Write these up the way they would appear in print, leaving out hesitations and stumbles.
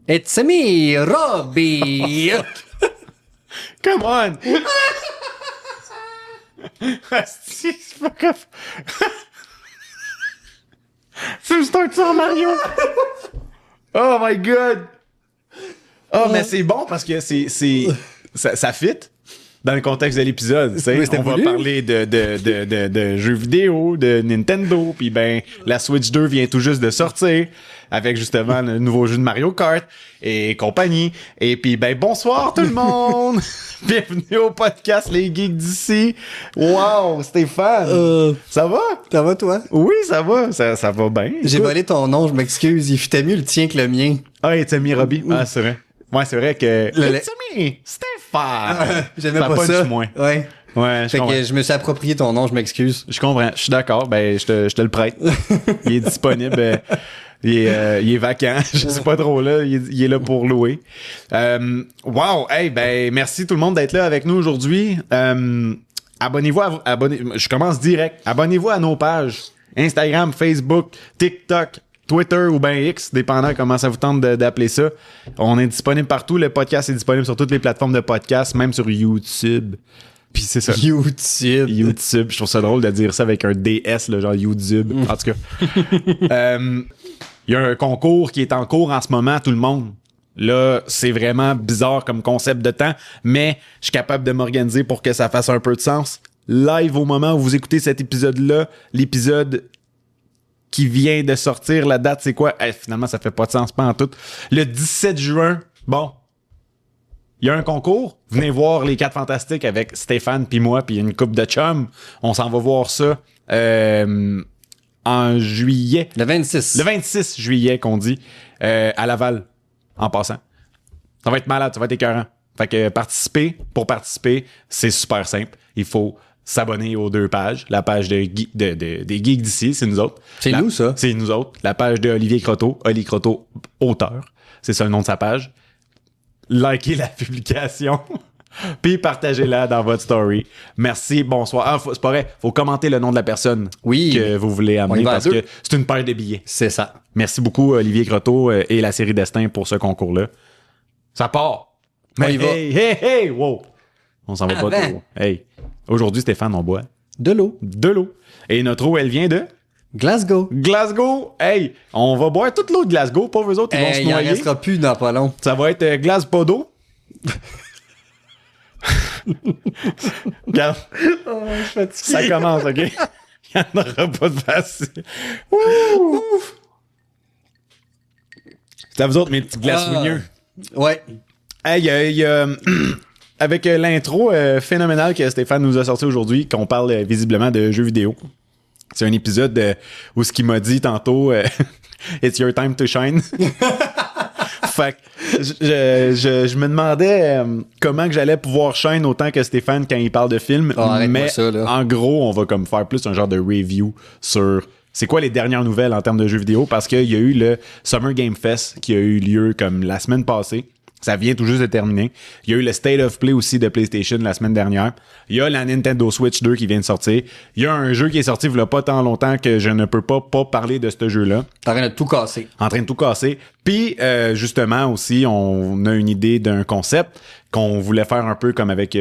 It's me, Robbie! Come on! Asti, c'est pas comme... Tu me starts ça en Mario! Oh my god! Oh, mais c'est bon parce que ça fit dans le contexte de l'épisode. Tu sais. Oui, c'était on voulu. va parler de jeux vidéo, de Nintendo, puis ben la Switch 2 vient tout juste de sortir avec justement le nouveau jeu de Mario Kart et compagnie. Et puis ben bonsoir tout le monde! Bienvenue au podcast Les Geeks d'ici. Wow, Stéphane! Ça va? Ça va, toi? Oui, ça va. Ça va bien. J'ai Écoute. volé ton nom, je m'excuse. Il fitait mieux le tien que le mien. Ah, it's me, Robbie. Ah, c'est vrai. Ouais, c'est vrai que... Le- It's me, Stéphane! J'aimais pas punch ça. moins. Ouais. Ouais, je Fait comprends. que je me suis approprié ton nom, je m'excuse. Je comprends. Je suis d'accord. Ben, je te le prête. Il est disponible. Il est vacant. Je sais pas trop là. Il est là pour louer. Wow. Hey, ben, merci tout le monde d'être là avec nous aujourd'hui. Abonnez-vous je commence direct. Abonnez-vous à nos pages. Instagram, Facebook, TikTok, Twitter ou ben X, dépendant comment ça vous tente d'appeler ça. On est disponible partout. Le podcast est disponible sur toutes les plateformes de podcast, même sur YouTube. Puis c'est ça. YouTube. YouTube. Je trouve ça drôle de dire ça avec un DS, là, genre YouTube. En tout cas. Il y a un concours qui est en cours en ce moment, tout le monde. Là, c'est vraiment bizarre comme concept de temps, mais je suis capable de m'organiser pour que ça fasse un peu de sens. Live, au moment où vous écoutez cet épisode-là, l'épisode qui vient de sortir, la date, c'est quoi? Finalement, ça fait pas de sens, pas en tout. Le 17 juin, bon, il y a un concours. Venez voir Les 4 Fantastiques avec Stéphane puis moi puis une couple de chums. On s'en va voir ça en juillet. Le 26. Le 26 juillet qu'on dit à Laval, en passant. Ça va être malade, ça va être écœurant. Fait que pour participer, c'est super simple. Il faut s'abonner aux 2 pages. La page des Geeks d'ici, c'est nous autres. C'est nous, ça. C'est nous autres. La page de Olivier Croteau, Oli Croteau, auteur. C'est ça le nom de sa page. Likez la publication. Puis partagez-la dans votre story. Merci, bonsoir. Ah, c'est pas vrai, faut commenter le nom de la personne Oui. que vous voulez amener On y va à parce deux. que c'est une paire de billets. C'est ça. Merci beaucoup, Olivier Croteau et la série Destin pour ce concours-là. Ça part. On y va. Hey, wow. On s'en va pas Avant. trop. Hey, aujourd'hui, Stéphane, on boit De l'eau. de l'eau. Et notre eau, elle vient de Glasgow. Glasgow. Hey, on va boire toute l'eau de Glasgow. Pauvres eux autres, ils vont se Il en noyer. restera plus dans pas long. Ça va être Glaspado. Regarde, Je suis fatigué. ça commence, OK? Il n'y en aura pas de facile. Ouh! C'est à vous autres, mes petits glaçouigneux. Ouais. Hey, il y a avec l'intro phénoménale que Stéphane nous a sorti aujourd'hui, qu'on parle visiblement de jeux vidéo. C'est un épisode où ce qu'il m'a dit tantôt, It's your time to shine. Fait que je me demandais comment que j'allais pouvoir shine autant que Stéphane quand il parle de films. Oh, arrête-moi mais ça, là. en gros, on va comme faire plus un genre de review sur c'est quoi les dernières nouvelles en termes de jeux vidéo parce qu'il y a eu le Summer Game Fest qui a eu lieu comme la semaine passée. Ça vient tout juste de terminer. Il y a eu le State of Play aussi de PlayStation la semaine dernière. Il y a la Nintendo Switch 2 qui vient de sortir. Il y a un jeu qui est sorti il y a pas tant longtemps que je ne peux pas parler de ce jeu-là. T'as rien de tout casser. En train de tout casser. Puis, justement, aussi, on a une idée d'un concept qu'on voulait faire un peu comme avec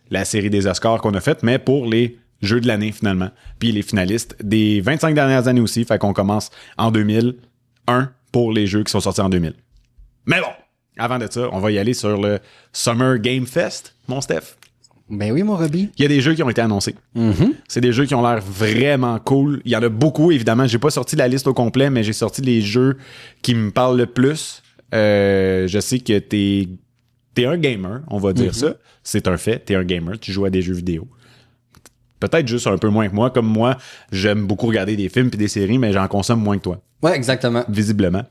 la série des Oscars qu'on a faite, mais pour les jeux de l'année, finalement. Puis les finalistes des 25 dernières années aussi. Fait qu'on commence en 2001 pour les jeux qui sont sortis en 2000. Mais bon! Avant de ça, on va y aller sur le Summer Game Fest, mon Steph. Ben oui, mon Robbie. Il y a des jeux qui ont été annoncés. C'est des jeux qui ont l'air vraiment cool. Il y en a beaucoup, évidemment. J'ai pas sorti la liste au complet, mais j'ai sorti les jeux qui me parlent le plus. Je sais que t'es un gamer, on va dire ça. C'est un fait, t'es un gamer, tu joues à des jeux vidéo. Peut-être juste un peu moins que moi. Comme moi, j'aime beaucoup regarder des films et des séries, mais j'en consomme moins que toi, Ouais, exactement. visiblement.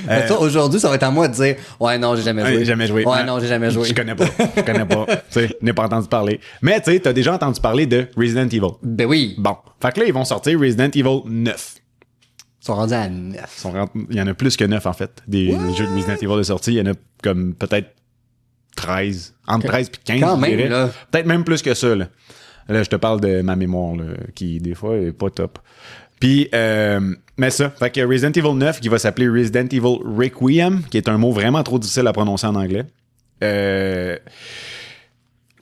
Mais toi, aujourd'hui, ça va être à moi de dire ouais, non, j'ai jamais joué. J'ai jamais joué. Ouais, non, j'ai jamais joué. Je connais pas. Tu sais, n'ai pas entendu parler. Mais tu sais, t'as déjà entendu parler de Resident Evil. Ben oui. Bon. Fait que là, ils vont sortir Resident Evil 9. Ils sont rendus à 9. Il y en a plus que 9, en fait. Des jeux de Resident Evil de sortie. Il y en a comme peut-être 13. Entre 13 et 15, Quand je même, dirais. là. Peut-être même plus que ça, là. Là, je te parle de ma mémoire, là, qui, des fois, est pas top. Puis, mais ça, fait que Resident Evil 9 qui va s'appeler Resident Evil Requiem, qui est un mot vraiment trop difficile à prononcer en anglais.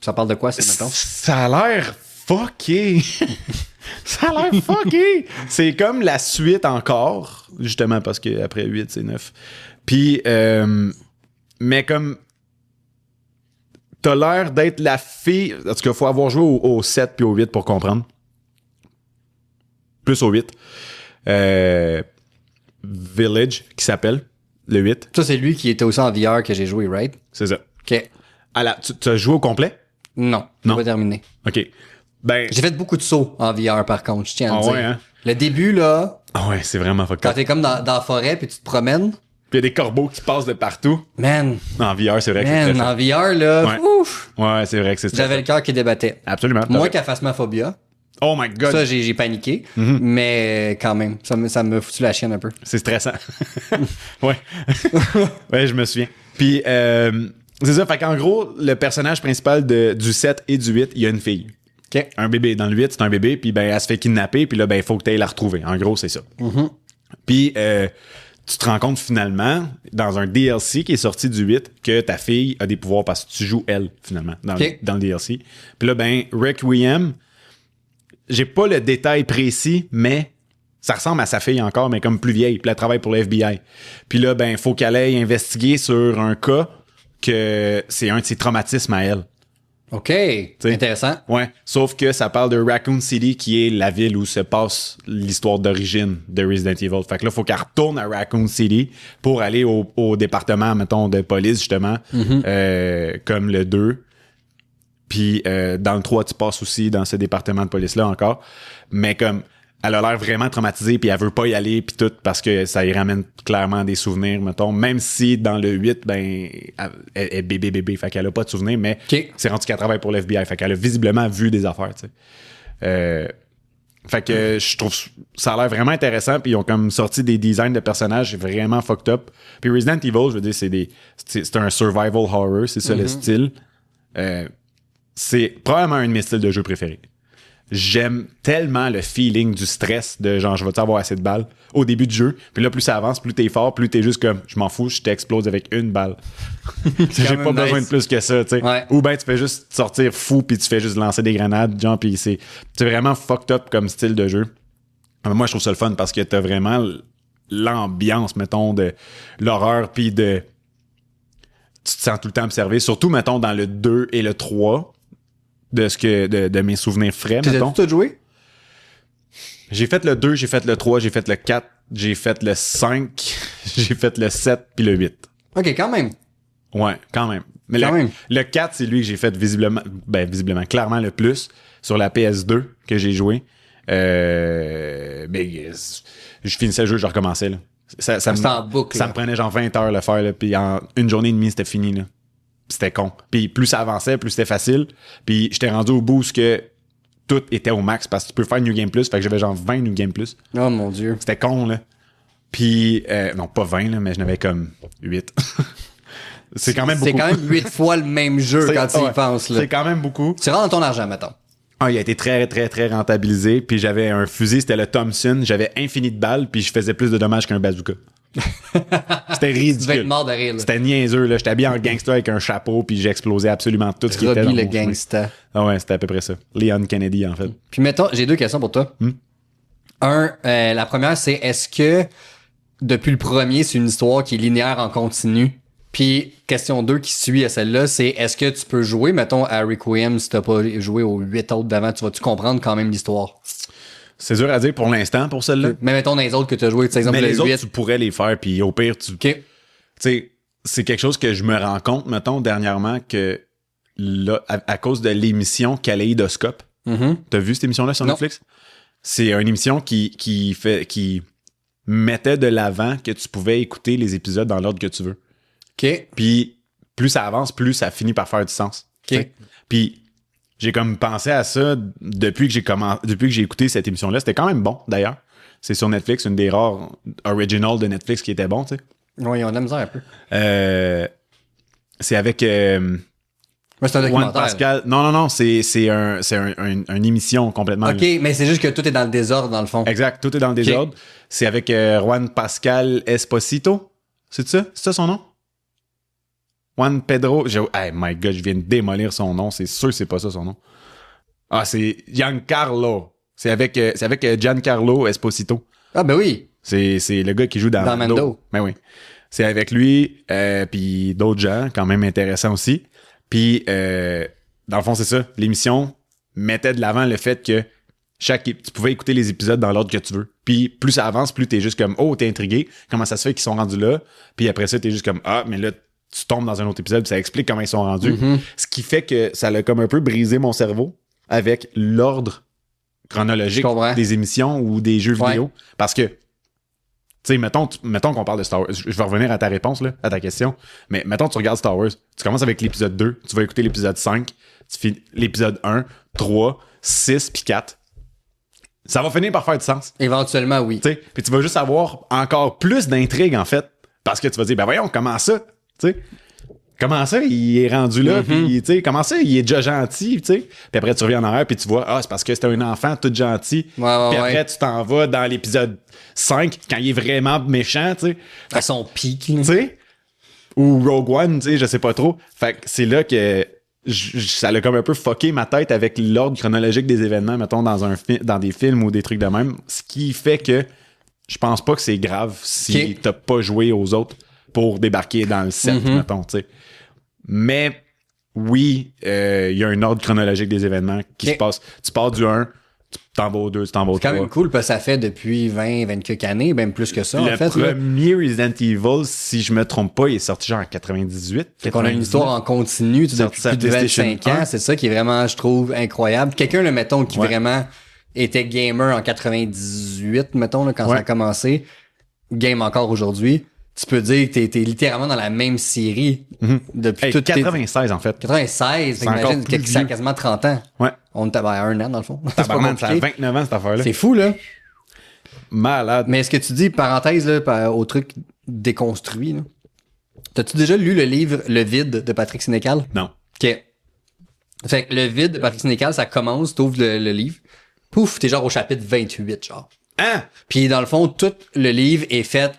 Ça parle de quoi, c'est mettons? Ça a l'air fucké. Ça a l'air fucké. C'est comme la suite encore, justement parce qu'après 8, c'est 9. Puis, mais comme t'as l'air d'être la fille. En tout cas, il faut avoir joué au 7 puis au 8 pour comprendre. Plus au 8. Village, qui s'appelle le 8. Ça, c'est lui qui était aussi en VR que j'ai joué, right? C'est ça. OK. Tu as joué au complet? Non, j'ai pas terminé. OK. Ben, J'ai fait beaucoup de sauts en VR, par contre, je tiens à le dire. ouais, hein? Le début, là, ouais, c'est vraiment fucked quand up. t'es comme dans la forêt puis tu te promènes, Puis il y a des corbeaux qui passent de partout. man, En VR, c'est vrai que c'est très en VR, là, Ouais. ouf, Ouais, c'est vrai que c'est j'avais stressant. le cœur qui débattait. Absolument. Moins qu'à Phasmophobia. Oh my god. Ça, j'ai paniqué. Mais quand même, ça me foutu la chienne un peu. C'est stressant. Ouais. Ouais, je me souviens. Puis, c'est ça. Fait qu'en gros, le personnage principal du 7 et du 8, il y a une fille. OK. Un bébé. Dans le 8, c'est un bébé, puis ben, elle se fait kidnapper, puis là, ben, il faut que tu ailles la retrouver. En gros, c'est ça. Puis, tu te rends compte finalement, dans un DLC qui est sorti du 8, que ta fille a des pouvoirs parce que tu joues elle, finalement, dans le DLC. Puis là, ben, Requiem, j'ai pas le détail précis, mais ça ressemble à sa fille encore, mais comme plus vieille. Puis elle travaille pour le FBI. Puis là, ben, faut qu'elle aille investiguer sur un cas que c'est un de ses traumatismes à elle. OK. Intéressant. Ouais. Sauf que ça parle de Raccoon City, qui est la ville où se passe l'histoire d'origine de Resident Evil. Fait que là, faut qu'elle retourne à Raccoon City pour aller au département, mettons, de police, justement, comme le 2. Puis dans le 3, tu passes aussi dans ce département de police-là encore. Mais comme elle a l'air vraiment traumatisée, puis elle veut pas y aller, puis tout, parce que ça y ramène clairement des souvenirs, mettons. Même si dans le 8, ben, elle est bébé, fait qu'elle a pas de souvenirs, mais c'est rendu qu'elle travaille pour l'FBI, fait qu'elle a visiblement vu des affaires, tu sais. Fait que je trouve ça a l'air vraiment intéressant, puis ils ont comme sorti des designs de personnages vraiment fucked up. Puis Resident Evil, je veux dire, c'est un survival horror, c'est ça le style. C'est probablement un de mes styles de jeu préférés. J'aime tellement le feeling du stress de genre, je vais-tu avoir assez de balles au début du jeu. Puis là, plus ça avance, plus t'es fort, plus t'es juste comme, je m'en fous, je t'explose avec une balle. J'ai pas besoin de plus que ça, tu sais. Ouais. Ou ben tu fais juste sortir fou, puis tu fais juste lancer des grenades, genre, puis c'est vraiment fucked up comme style de jeu. Moi, je trouve ça le fun parce que t'as vraiment l'ambiance, mettons, de l'horreur, puis tu te sens tout le temps observé. Surtout, mettons, dans le 2 et le 3, de mes souvenirs frais, mettons. Tu as joué? J'ai fait le 2, j'ai fait le 3, j'ai fait le 4, j'ai fait le 5, j'ai fait le 7 puis le 8. OK, quand même. Ouais, quand même. Mais le 4, c'est lui que j'ai fait visiblement, clairement le plus sur la PS2 que j'ai joué. Je finissais le jeu, je recommençais, là. C'était en boucle. Ça me prenait genre 20 heures le faire, là, puis en une journée et demie, c'était fini, là. C'était con. Puis plus ça avançait, plus c'était facile. Puis j'étais rendu au bout où que tout était au max parce que tu peux faire New Game Plus. Fait que j'avais genre 20 New Game Plus. Oh mon Dieu. C'était con, là. Puis, non, pas 20, là, mais j'en avais comme 8. C'est quand même beaucoup. C'est quand même 8 fois le même jeu quand tu y penses, là. C'est quand même beaucoup. Tu rentres dans ton argent, mettons. Ah, il a été très, très, très rentabilisé. Puis j'avais un fusil, c'était le Thompson. J'avais infini de balles, puis je faisais plus de dommages qu'un bazooka. C'était ridicule. Tu devais être mort de rire, là. C'était niaiseux, là. J'étais habillé en gangster avec un chapeau, puis j'explosais absolument tout ce qui était dans le mon chemin. gangsta. Ah ouais, c'était à peu près ça. Leon Kennedy, en fait. Puis mettons, j'ai 2 questions pour toi. La première, c'est est-ce que depuis le premier, c'est une histoire qui est linéaire en continu? Puis question 2 qui suit à celle-là, c'est est-ce que tu peux jouer, mettons, à Requiem si t'as pas joué aux 8 autres d'avant, tu vas-tu comprendre quand même l'histoire? C'est dur à dire pour l'instant, pour celle-là. Mais mettons dans les autres que tu as joué, par exemple Mais le les 8. autres, tu pourrais les faire, puis au pire, tu... OK. Tu sais, c'est quelque chose que je me rends compte, mettons, dernièrement, que là, à cause de l'émission Kaléidoscope, t'as vu cette émission-là sur Netflix? C'est une émission qui mettait de l'avant que tu pouvais écouter les épisodes dans l'ordre que tu veux. OK. Puis plus ça avance, plus ça finit par faire du sens. OK. Puis j'ai comme pensé à ça depuis que j'ai écouté cette émission-là. C'était quand même bon, d'ailleurs. C'est sur Netflix, une des rares originals de Netflix qui était bon, tu sais. Oui, ils ont de la misère un peu. C'est avec Ouais, c'est un Juan documentaire. Pascal. Non, c'est une émission complètement. OK, mais c'est juste que tout est dans le désordre, dans le fond. Exact, tout est dans le désordre. C'est avec Juan Pascal Esposito. C'est ça? C'est ça son nom? Juan Pedro. Hey, my God, je viens de démolir son nom. C'est sûr que c'est pas ça son nom. Ah, c'est Giancarlo. C'est avec Giancarlo Esposito. Ah, ben oui. C'est le gars qui joue dans Mando. Ben oui. C'est avec lui, puis d'autres gens, quand même intéressants aussi. Puis, dans le fond, c'est ça. L'émission mettait de l'avant le fait que tu pouvais écouter les épisodes dans l'ordre que tu veux. Puis, plus ça avance, plus t'es juste comme, oh, t'es intrigué. Comment ça se fait qu'ils sont rendus là? Puis après ça, t'es juste comme, ah, mais là, tu tombes dans un autre épisode, puis ça explique comment ils sont rendus. Mm-hmm. Ce qui fait que ça l'a comme un peu brisé mon cerveau avec l'ordre chronologique des émissions ou des jeux vidéo. Parce que, tu sais, mettons qu'on parle de Star Wars. Je vais revenir à ta réponse, là, à ta question. Mais mettons tu regardes Star Wars. Tu commences avec l'épisode 2. Tu vas écouter l'épisode 5. Tu finis l'épisode 1, 3, 6, puis 4. Ça va finir par faire du sens. Éventuellement, oui. Puis tu vas juste avoir encore plus d'intrigue, en fait. Parce que tu vas dire, ben voyons, comment ça? T'sais, comment ça, il est rendu là? Puis, comment ça, il est déjà gentil? T'sais? Puis après, tu reviens en arrière, puis tu vois, c'est parce que c'était un enfant tout gentil. Puis après, tu t'en vas dans l'épisode 5, quand il est vraiment méchant. T'sais. À son pic. Ou Rogue One, je sais pas trop. Fait que c'est là que ça l'a comme un peu fucké ma tête avec l'ordre chronologique des événements, mettons, dans des films ou des trucs de même. Ce qui fait que je pense pas que c'est grave si t'as pas joué aux autres pour débarquer dans le set, mettons, tu sais. Mais oui, il y a un ordre chronologique des événements qui se passe. Tu pars du 1, tu t'en vas au 2, tu t'en vas au 3. C'est quand même cool, parce que ça fait depuis 20 quelques années, même plus que ça, en fait. Le premier Resident Evil, si je me trompe pas, il est sorti genre en 98. Fait qu'on a une histoire en continu depuis plus de 25 ans. C'est ça qui est vraiment, je trouve, incroyable. Quelqu'un, là, mettons, qui vraiment était gamer en 98, mettons, là, quand ça a commencé, game encore aujourd'hui. Tu peux dire que t'es littéralement dans la même série depuis 96, en fait. 96, imagine que ça a quasiment 30 ans. Ouais. On était à un an, dans le fond. Ça a 29 ans, cette affaire-là. C'est fou, là. Malade. Mais est-ce que tu dis, parenthèse, là, au truc déconstruit, là, t'as-tu déjà lu le livre Le Vide de Patrick Sénécal? Non. OK. Fait que Le Vide de Patrick Sénécal, ça commence, t'ouvres le livre, pouf, t'es genre au chapitre 28, genre. Hein? Puis dans le fond, tout le livre est fait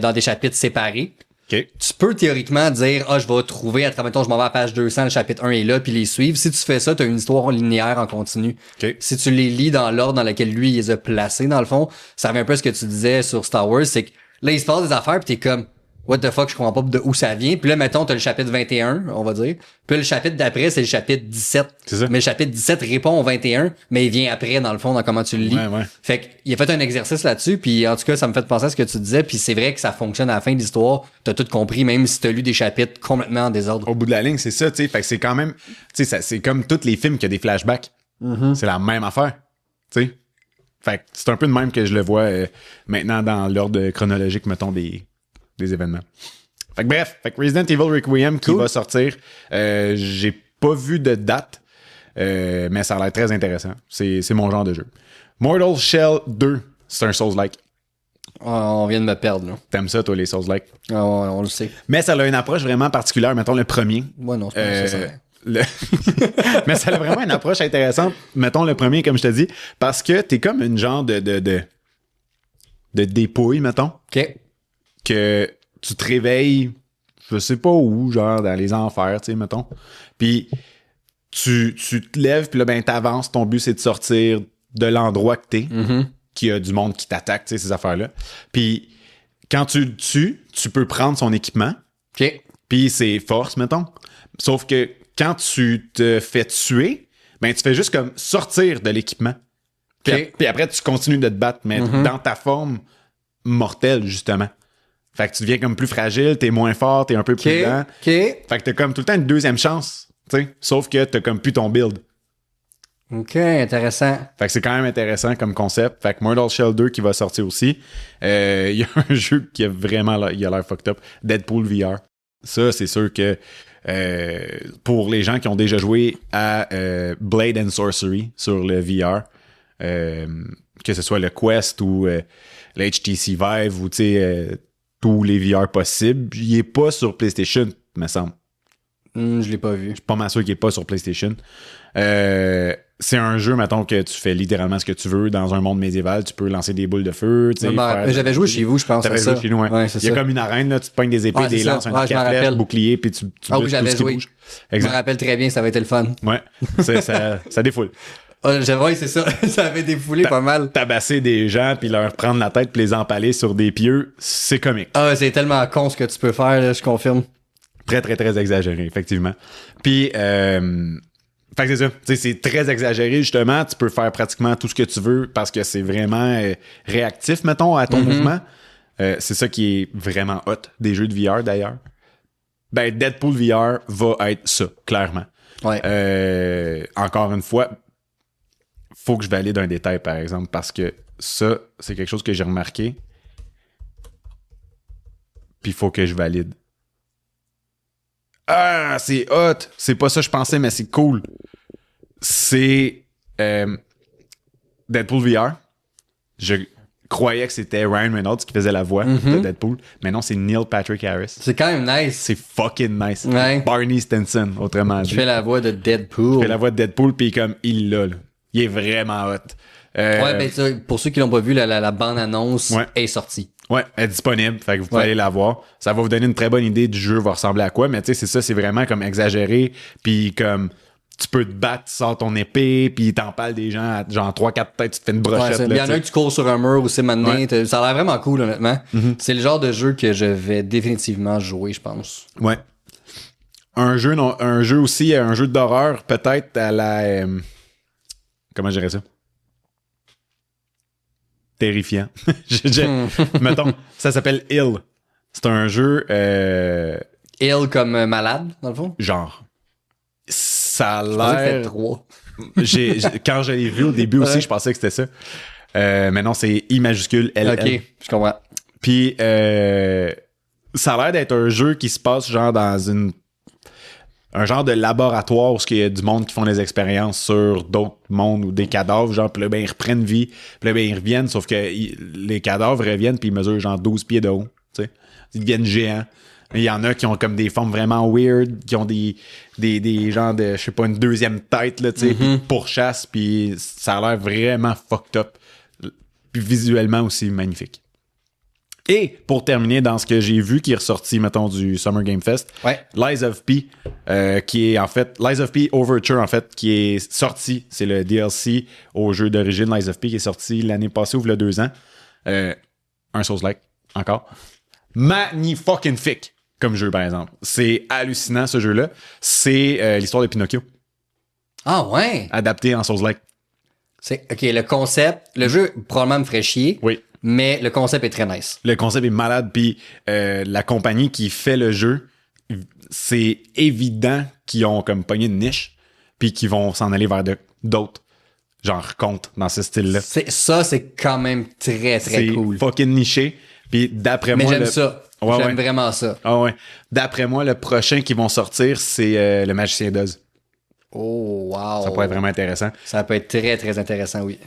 dans des chapitres séparés. Okay. Tu peux théoriquement dire, je vais trouver, à travers, mettons, je m'en vais à la page 200, le chapitre 1 est là, puis les suivre. Si tu fais ça, tu as une histoire linéaire en continu. Okay. Si tu les lis dans l'ordre dans lequel lui, il les a placés, dans le fond, ça revient un peu à ce que tu disais sur Star Wars, c'est que là, il se passe des affaires, puis t'es comme, what the fuck, je comprends pas de où ça vient. Puis là, mettons, t'as le chapitre 21, on va dire. Puis le chapitre d'après, c'est le chapitre 17. C'est ça. Mais le chapitre 17 répond au 21, mais il vient après, dans le fond, dans comment tu le lis. Ouais. Fait qu'il a fait un exercice là-dessus, puis en tout cas, ça me fait penser à ce que tu disais, puis c'est vrai que ça fonctionne à la fin de l'histoire. T'as tout compris, même si t'as lu des chapitres complètement en désordre. Au bout de la ligne, c'est ça, tu sais. Fait que c'est quand même, tu sais, c'est comme tous les films qui ont des flashbacks. C'est la même affaire, tu sais. Fait que c'est un peu de même que je le vois maintenant dans l'ordre chronologique, mettons, des événements. Fait que bref, Resident Evil Requiem qui va sortir. J'ai pas vu de date, mais ça a l'air très intéressant. C'est mon genre de jeu. Mortal Shell 2, c'est un Souls-like. On vient de me perdre, là. T'aimes ça, toi, les Souls-like? On le sait. Mais ça a une approche vraiment particulière. Mettons le premier. Ouais, non, c'est ça. Mais ça a vraiment une approche intéressante. Mettons le premier, comme je te dis, parce que t'es comme une genre de dépouille, mettons. OK. Que tu te réveilles, je sais pas où, genre dans les enfers, tu sais, mettons. Puis tu te lèves, puis là, ben, t'avances. Ton but, c'est de sortir de l'endroit que t'es, qu'il y a du monde qui t'attaque, tu sais, ces affaires-là. Puis quand tu le tues, tu peux prendre son équipement. OK. Puis c'est force, mettons. Sauf que quand tu te fais tuer, ben, tu fais juste comme sortir de l'équipement. Puis après, tu continues de te battre, mais dans ta forme mortelle, justement. Fait que tu deviens comme plus fragile, t'es moins fort, t'es un peu plus lent. Fait que t'as comme tout le temps une deuxième chance, tu sais. Sauf que t'as comme plus ton build. OK, intéressant. Fait que c'est quand même intéressant comme concept. Fait que Mortal Shell 2 qui va sortir aussi. Il y a un jeu qui a vraiment il a l'air fucked up. Deadpool VR. Ça, c'est sûr que pour les gens qui ont déjà joué à Blade and Sorcery sur le VR, que ce soit le Quest ou le HTC Vive ou tu sais tous les VR possibles, il est pas sur PlayStation, me semble. Je l'ai pas vu. Je suis pas mal sûr qu'il est pas sur PlayStation. C'est un jeu, mettons, que tu fais littéralement ce que tu veux dans un monde médiéval. Tu peux lancer des boules de feu. J'avais joué chez vous, je pense. T'avais joué chez nous, ouais. Il y a comme une arène, là, tu te pognes des épées, des lances, un flèche, bouclier, puis tu oui, j'avais joué. Je me rappelle très bien, ça avait été le fun. Ouais, ça défoule. Oui, c'est ça. Ça avait défoulé pas mal. Tabasser des gens, puis leur prendre la tête, puis les empaler sur des pieux, c'est comique. Ah, c'est tellement con ce que tu peux faire, là, je confirme. Très, très, très exagéré, effectivement. Puis, fait que c'est ça. T'sais, c'est très exagéré, justement. Tu peux faire pratiquement tout ce que tu veux parce que c'est vraiment réactif, mettons, à ton mouvement. C'est ça qui est vraiment hot des jeux de VR, d'ailleurs. Ben, Deadpool VR va être ça, clairement. Ouais. Encore une fois, faut que je valide un détail, par exemple, parce que ça, c'est quelque chose que j'ai remarqué. Puis il faut que je valide. Ah, c'est hot! C'est pas ça que je pensais, mais c'est cool. C'est Deadpool VR. Je croyais que c'était Ryan Reynolds qui faisait la voix de Deadpool, mais non, c'est Neil Patrick Harris. C'est quand même nice. C'est fucking nice. Ouais. Barney Stinson, autrement dit. Je fais la voix de Deadpool. Il fait la voix de Deadpool, puis comme il l'a, là. Il est vraiment hot. Ouais, ben ça, pour ceux qui l'ont pas vu, la bande-annonce est sortie. Ouais, elle est disponible, fait que vous pouvez aller la voir. Ça va vous donner une très bonne idée du jeu va ressembler à quoi, mais tu sais, c'est ça, c'est vraiment comme exagéré, puis comme tu peux te battre, tu sors ton épée, puis t'empales des gens à genre 3-4 têtes, tu te fais une brochette. Il y en a un que tu cours sur un mur aussi maintenant. Ça a l'air vraiment cool, honnêtement. C'est le genre de jeu que je vais définitivement jouer, je pense. Ouais. Un jeu aussi, un jeu d'horreur, peut-être à la... comment je dirais ça? Terrifiant. Mettons, ça s'appelle Ill. C'est un jeu... Ill comme malade, dans le fond? Genre. Ça a Je pensais que c'était l'air... 3. Quand je l'ai vu au début aussi, je pensais que c'était ça. Mais non, c'est I majuscule L. Ok, je comprends. Puis, ça a l'air d'être un jeu qui se passe genre dans un genre de laboratoire où il y a du monde qui font des expériences sur d'autres mondes ou des cadavres, genre, puis là, ben, ils reprennent vie, puis là, ben, ils reviennent, sauf que les cadavres reviennent, puis ils mesurent genre 12 pieds de haut, tu sais. Ils deviennent géants. Il y en a qui ont comme des formes vraiment weird, qui ont des genres de, je sais pas, une deuxième tête, là, tu sais, puis pourchasse, puis ça a l'air vraiment fucked up. Puis visuellement aussi magnifique. Et pour terminer dans ce que j'ai vu qui est ressorti, mettons, du Summer Game Fest, Lies of P, qui est en fait, Lies of P Overture, en fait, qui est sorti, c'est le DLC au jeu d'origine Lies of P qui est sorti l'année passée ou il y a 2 ans. Un Souls-like, encore. Magnifique comme jeu, par exemple. C'est hallucinant, ce jeu-là. C'est l'histoire de Pinocchio. Ah ouais? Adapté en Souls-like. OK, le concept, le jeu probablement me ferait chier. Oui. Mais le concept est très nice. Le concept est malade, puis la compagnie qui fait le jeu, c'est évident qu'ils ont comme pogné une niche, puis qu'ils vont s'en aller vers d'autres, genre contes dans ce style-là. Ça, c'est quand même très, très cool. C'est fucking niché, puis d'après moi... Mais j'aime ça. Ouais, j'aime vraiment ça. Ah ouais. D'après moi, le prochain qui vont sortir, c'est Le Magicien d'Oz. Oh, wow. Ça pourrait être vraiment intéressant. Ça peut être très, très intéressant, oui.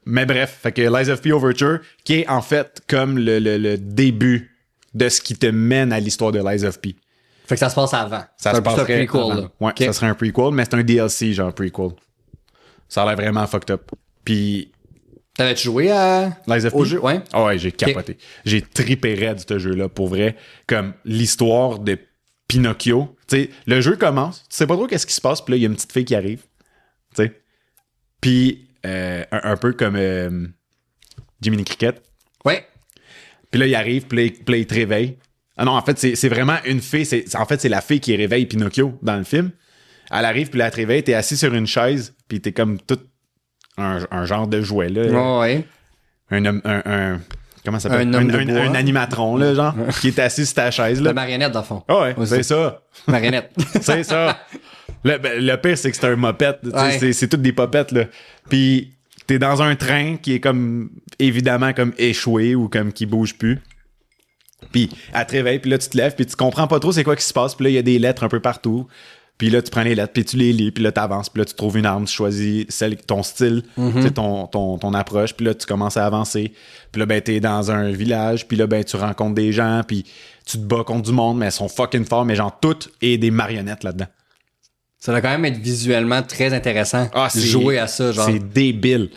Mais bref, fait que Lies of P Overture, qui est en fait comme le début de ce qui te mène à l'histoire de Lies of P. Fait que ça se passe avant. Ça se passe un prequel, là. Ouais, okay. Ça serait un prequel, mais c'est un DLC, genre prequel. Ça a l'air vraiment fucked up. Puis... T'avais-tu joué à... Lies of P? Au jeu, ouais. Ah ouais, j'ai capoté. J'ai trippé raide ce jeu-là, pour vrai. Comme l'histoire de Pinocchio. Tu sais, le jeu commence, tu sais pas trop qu'est-ce qui se passe, puis là, il y a une petite fille qui arrive. Tu sais. Puis... un peu comme Jiminy Cricket. Ouais. Puis là, il arrive, puis là, il te réveille. Ah non, en fait, c'est vraiment une fille. En fait, c'est la fille qui réveille Pinocchio dans le film. Elle arrive, puis là, elle te réveille. T'es assis sur une chaise, puis t'es comme tout un genre de jouet, là. Ouais. Comment ça s'appelle? Un animatron, là, genre, qui est assis sur ta chaise, là. La marionnette, dans le fond. Ah ouais, c'est ça. Marionnette. C'est ça. Le pire, c'est que c'est un mopette. Ouais. C'est toutes des popettes, là. Puis t'es dans un train qui est comme, évidemment, comme échoué ou comme qui bouge plus. Puis elle te réveille, puis là, tu te lèves, puis tu comprends pas trop c'est quoi qui se passe. Puis là, il y a des lettres un peu partout. Puis là, tu prends les lettres, puis tu les lis, puis là, t'avances, puis là, tu trouves une arme, tu choisis ton style, tu sais, ton approche, puis là, tu commences à avancer. Puis là, ben, t'es dans un village, puis là, ben, tu rencontres des gens, puis tu te bats contre du monde, mais elles sont fucking forts, mais genre, toutes et des marionnettes là-dedans. Ça doit quand même être visuellement très intéressant de jouer à ça, genre. C'est débile.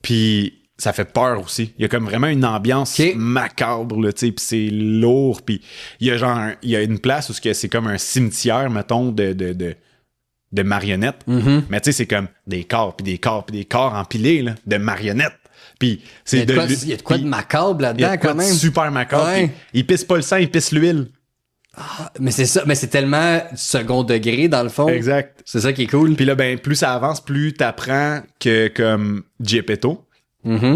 Puis ça fait peur aussi. Il y a comme vraiment une ambiance macabre, là, tu sais, puis c'est lourd, puis il y a genre, il y a une place où c'est comme un cimetière, mettons, de marionnettes. Mais tu sais, c'est comme des corps, puis des corps, puis des corps empilés, là, de marionnettes. Puis c'est il y a de quoi de macabre là-dedans, quand même. Super macabre. Ouais. Il pisse pas le sang, il pisse l'huile. Ah, mais c'est ça, mais c'est tellement second degré, dans le fond. Exact. C'est ça qui est cool. Puis là, ben, plus ça avance, plus t'apprends que comme Geppetto,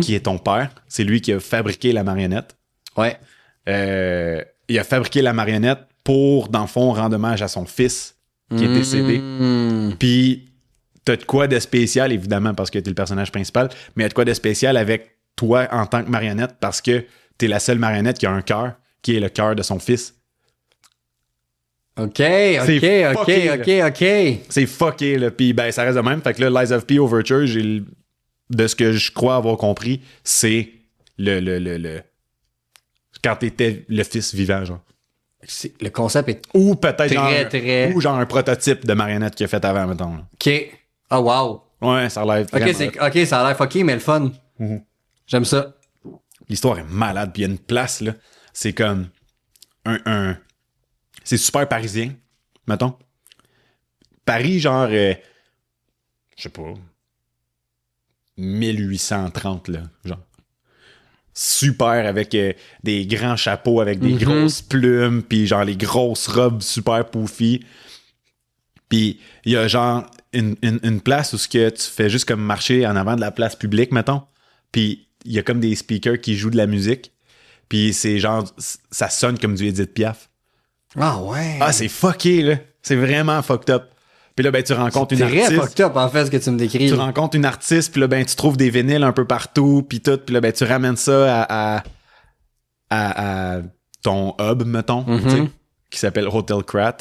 qui est ton père, c'est lui qui a fabriqué la marionnette. Ouais. Il a fabriqué la marionnette pour, dans le fond, rendre hommage à son fils qui est décédé. Puis t'as de quoi de spécial, évidemment, parce que t'es le personnage principal, mais il y a de quoi de spécial avec toi en tant que marionnette, parce que t'es la seule marionnette qui a un cœur, qui est le cœur de son fils. OK. C'est fucké, là. Puis ben, ça reste de même. Fait que là, Lies of P Overture, de ce que je crois avoir compris, c'est le quand t'étais le fils vivant, genre. Le concept est ou peut-être très... un prototype de marionnette qu'il a fait avant, mettons. Là. OK. Oh, wow. Ouais, ça a l'air OK, ça a l'air fucké, mais le fun. J'aime ça. L'histoire est malade. Puis il y a une place, là. C'est comme c'est super parisien, mettons. Paris, genre... je sais pas... 1830, là, genre. Super, avec des grands chapeaux, avec des grosses plumes, puis genre les grosses robes super poufy. Puis il y a genre une place où ce que tu fais juste comme marcher en avant de la place publique, mettons. Puis il y a comme des speakers qui jouent de la musique. Puis c'est genre... Ça sonne comme du Edith Piaf. Ah ouais. Ah, c'est fucké, là. C'est vraiment fucked up. Puis là, ben, tu rencontres une artiste. C'est très fucked up, en fait, ce que tu me décris. Tu rencontres une artiste, puis là, ben, tu trouves des vinyles un peu partout, puis tout. Puis là, ben, tu ramènes ça à ton hub, mettons, qui s'appelle Hotel Krat.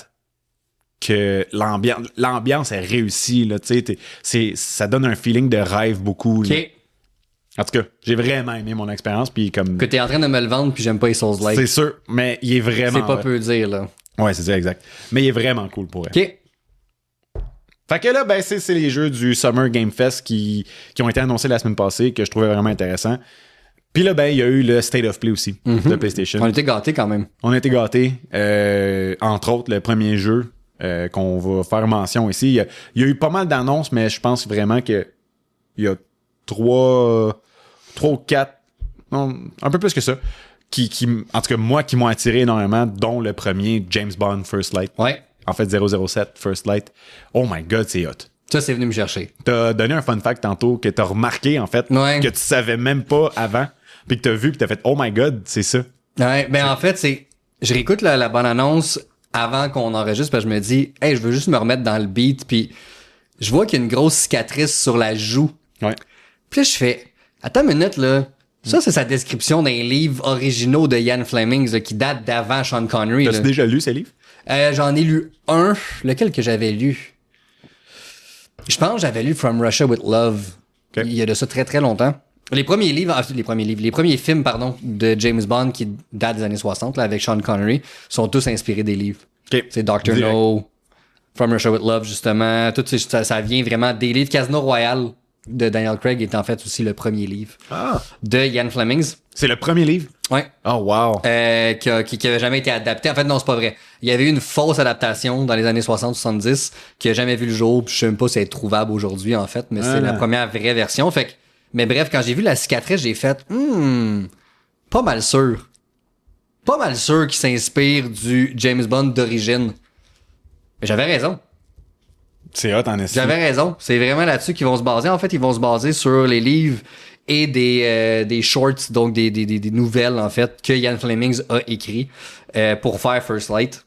Que l'ambiance est réussie, là, tu sais. Ça donne un feeling de rêve beaucoup. OK. Là. En tout cas, j'ai vraiment aimé mon expérience, puis comme... Que t'es en train de me le vendre, puis j'aime pas les Souls-like. C'est sûr, mais il est vraiment... C'est pas peu dire, là. Ouais, c'est ça, exact. Mais il est vraiment cool pour elle. OK. Fait que là, ben, c'est les jeux du Summer Game Fest qui ont été annoncés la semaine passée, que je trouvais vraiment intéressant. Puis là, ben, il y a eu le State of Play aussi, de PlayStation. On a été gâtés quand même. On a été gâtés. Entre autres, le premier jeu qu'on va faire mention ici. Il y a eu pas mal d'annonces, mais je pense vraiment que il y a 3 ou 4, non, un peu plus que ça, qui en tout cas, moi, qui m'ont attiré énormément, dont le premier, James Bond First Light. Ouais. En fait, 007 First Light. Oh my God, c'est hot. Ça, c'est venu me chercher. T'as donné un fun fact tantôt que t'as remarqué, en fait, que tu savais même pas avant, puis que t'as vu, puis t'as fait « Oh my God, c'est ça! » Ouais, ben en fait, je réécoute la bande-annonce avant qu'on enregistre, parce que je me dis « Hey, je veux juste me remettre dans le beat », puis je vois qu'il y a une grosse cicatrice sur la joue. Ouais. Puis là, je fais « Attends une minute, là. Ça, c'est sa description d'un livre originaux de Ian Fleming, là, qui date d'avant Sean Connery. » T'as-tu déjà lu ces livres? J'en ai lu un. Lequel que j'avais lu? Je pense que j'avais lu From Russia with Love. Okay. Il y a de ça très très longtemps. Les premiers films, de James Bond qui datent des années 60, là, avec Sean Connery, sont tous inspirés des livres. Okay. C'est Dr. No, From Russia with Love, justement. Tout ça vient vraiment des livres. Casino Royale de Daniel Craig est en fait aussi le premier livre de Ian Fleming. C'est le premier livre? Ouais. Oh, wow. Qui avait jamais été adapté. En fait, non, c'est pas vrai. Il y avait eu une fausse adaptation dans les années 60-70 qui a jamais vu le jour. Puis je sais même pas si elle est trouvable aujourd'hui, en fait, mais c'est la première vraie version. Fait que, mais bref, quand j'ai vu la cicatrice, j'ai fait, pas mal sûr. Pas mal sûr qu'il s'inspire du James Bond d'origine. Mais j'avais raison. C'est hot, en effet. J'avais raison. C'est vraiment là-dessus qu'ils vont se baser. En fait, ils vont se baser sur les livres et des shorts, donc des nouvelles, en fait, que Ian Fleming a écrit pour faire First Light.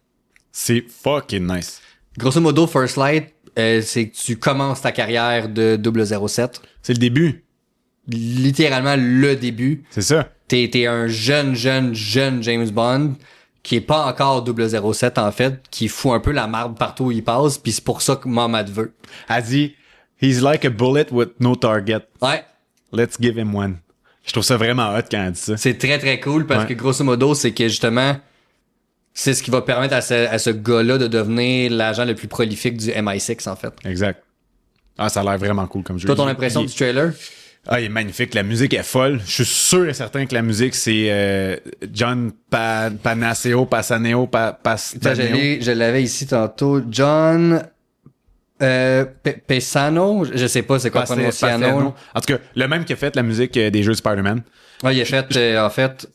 C'est fucking nice. Grosso modo, First Light, c'est que tu commences ta carrière de 007. C'est le début. Littéralement le début. C'est ça. T'es un jeune James Bond qui est pas encore 007 en fait, qui fout un peu la marde partout où il passe, puis c'est pour ça que Mohamed veut. Elle dit he's like a bullet with no target. Ouais. Let's give him one. Je trouve ça vraiment hot quand elle dit ça. C'est très très cool parce que grosso modo, c'est que justement, c'est ce qui va permettre à ce gars-là de devenir l'agent le plus prolifique du MI6 en fait. Exact. Ah, ça a l'air vraiment cool comme jeu. Toi, ton impression du trailer? Ah, il est magnifique. La musique est folle. Je suis sûr et certain que la musique, c'est John Panaceo, Passaneo, Pastaneo. Je l'avais ici tantôt. John Pesano, je sais pas c'est quoi prononcer. En tout cas, le même qui a fait la musique des jeux de Spider-Man. Ouais, il a fait, en fait...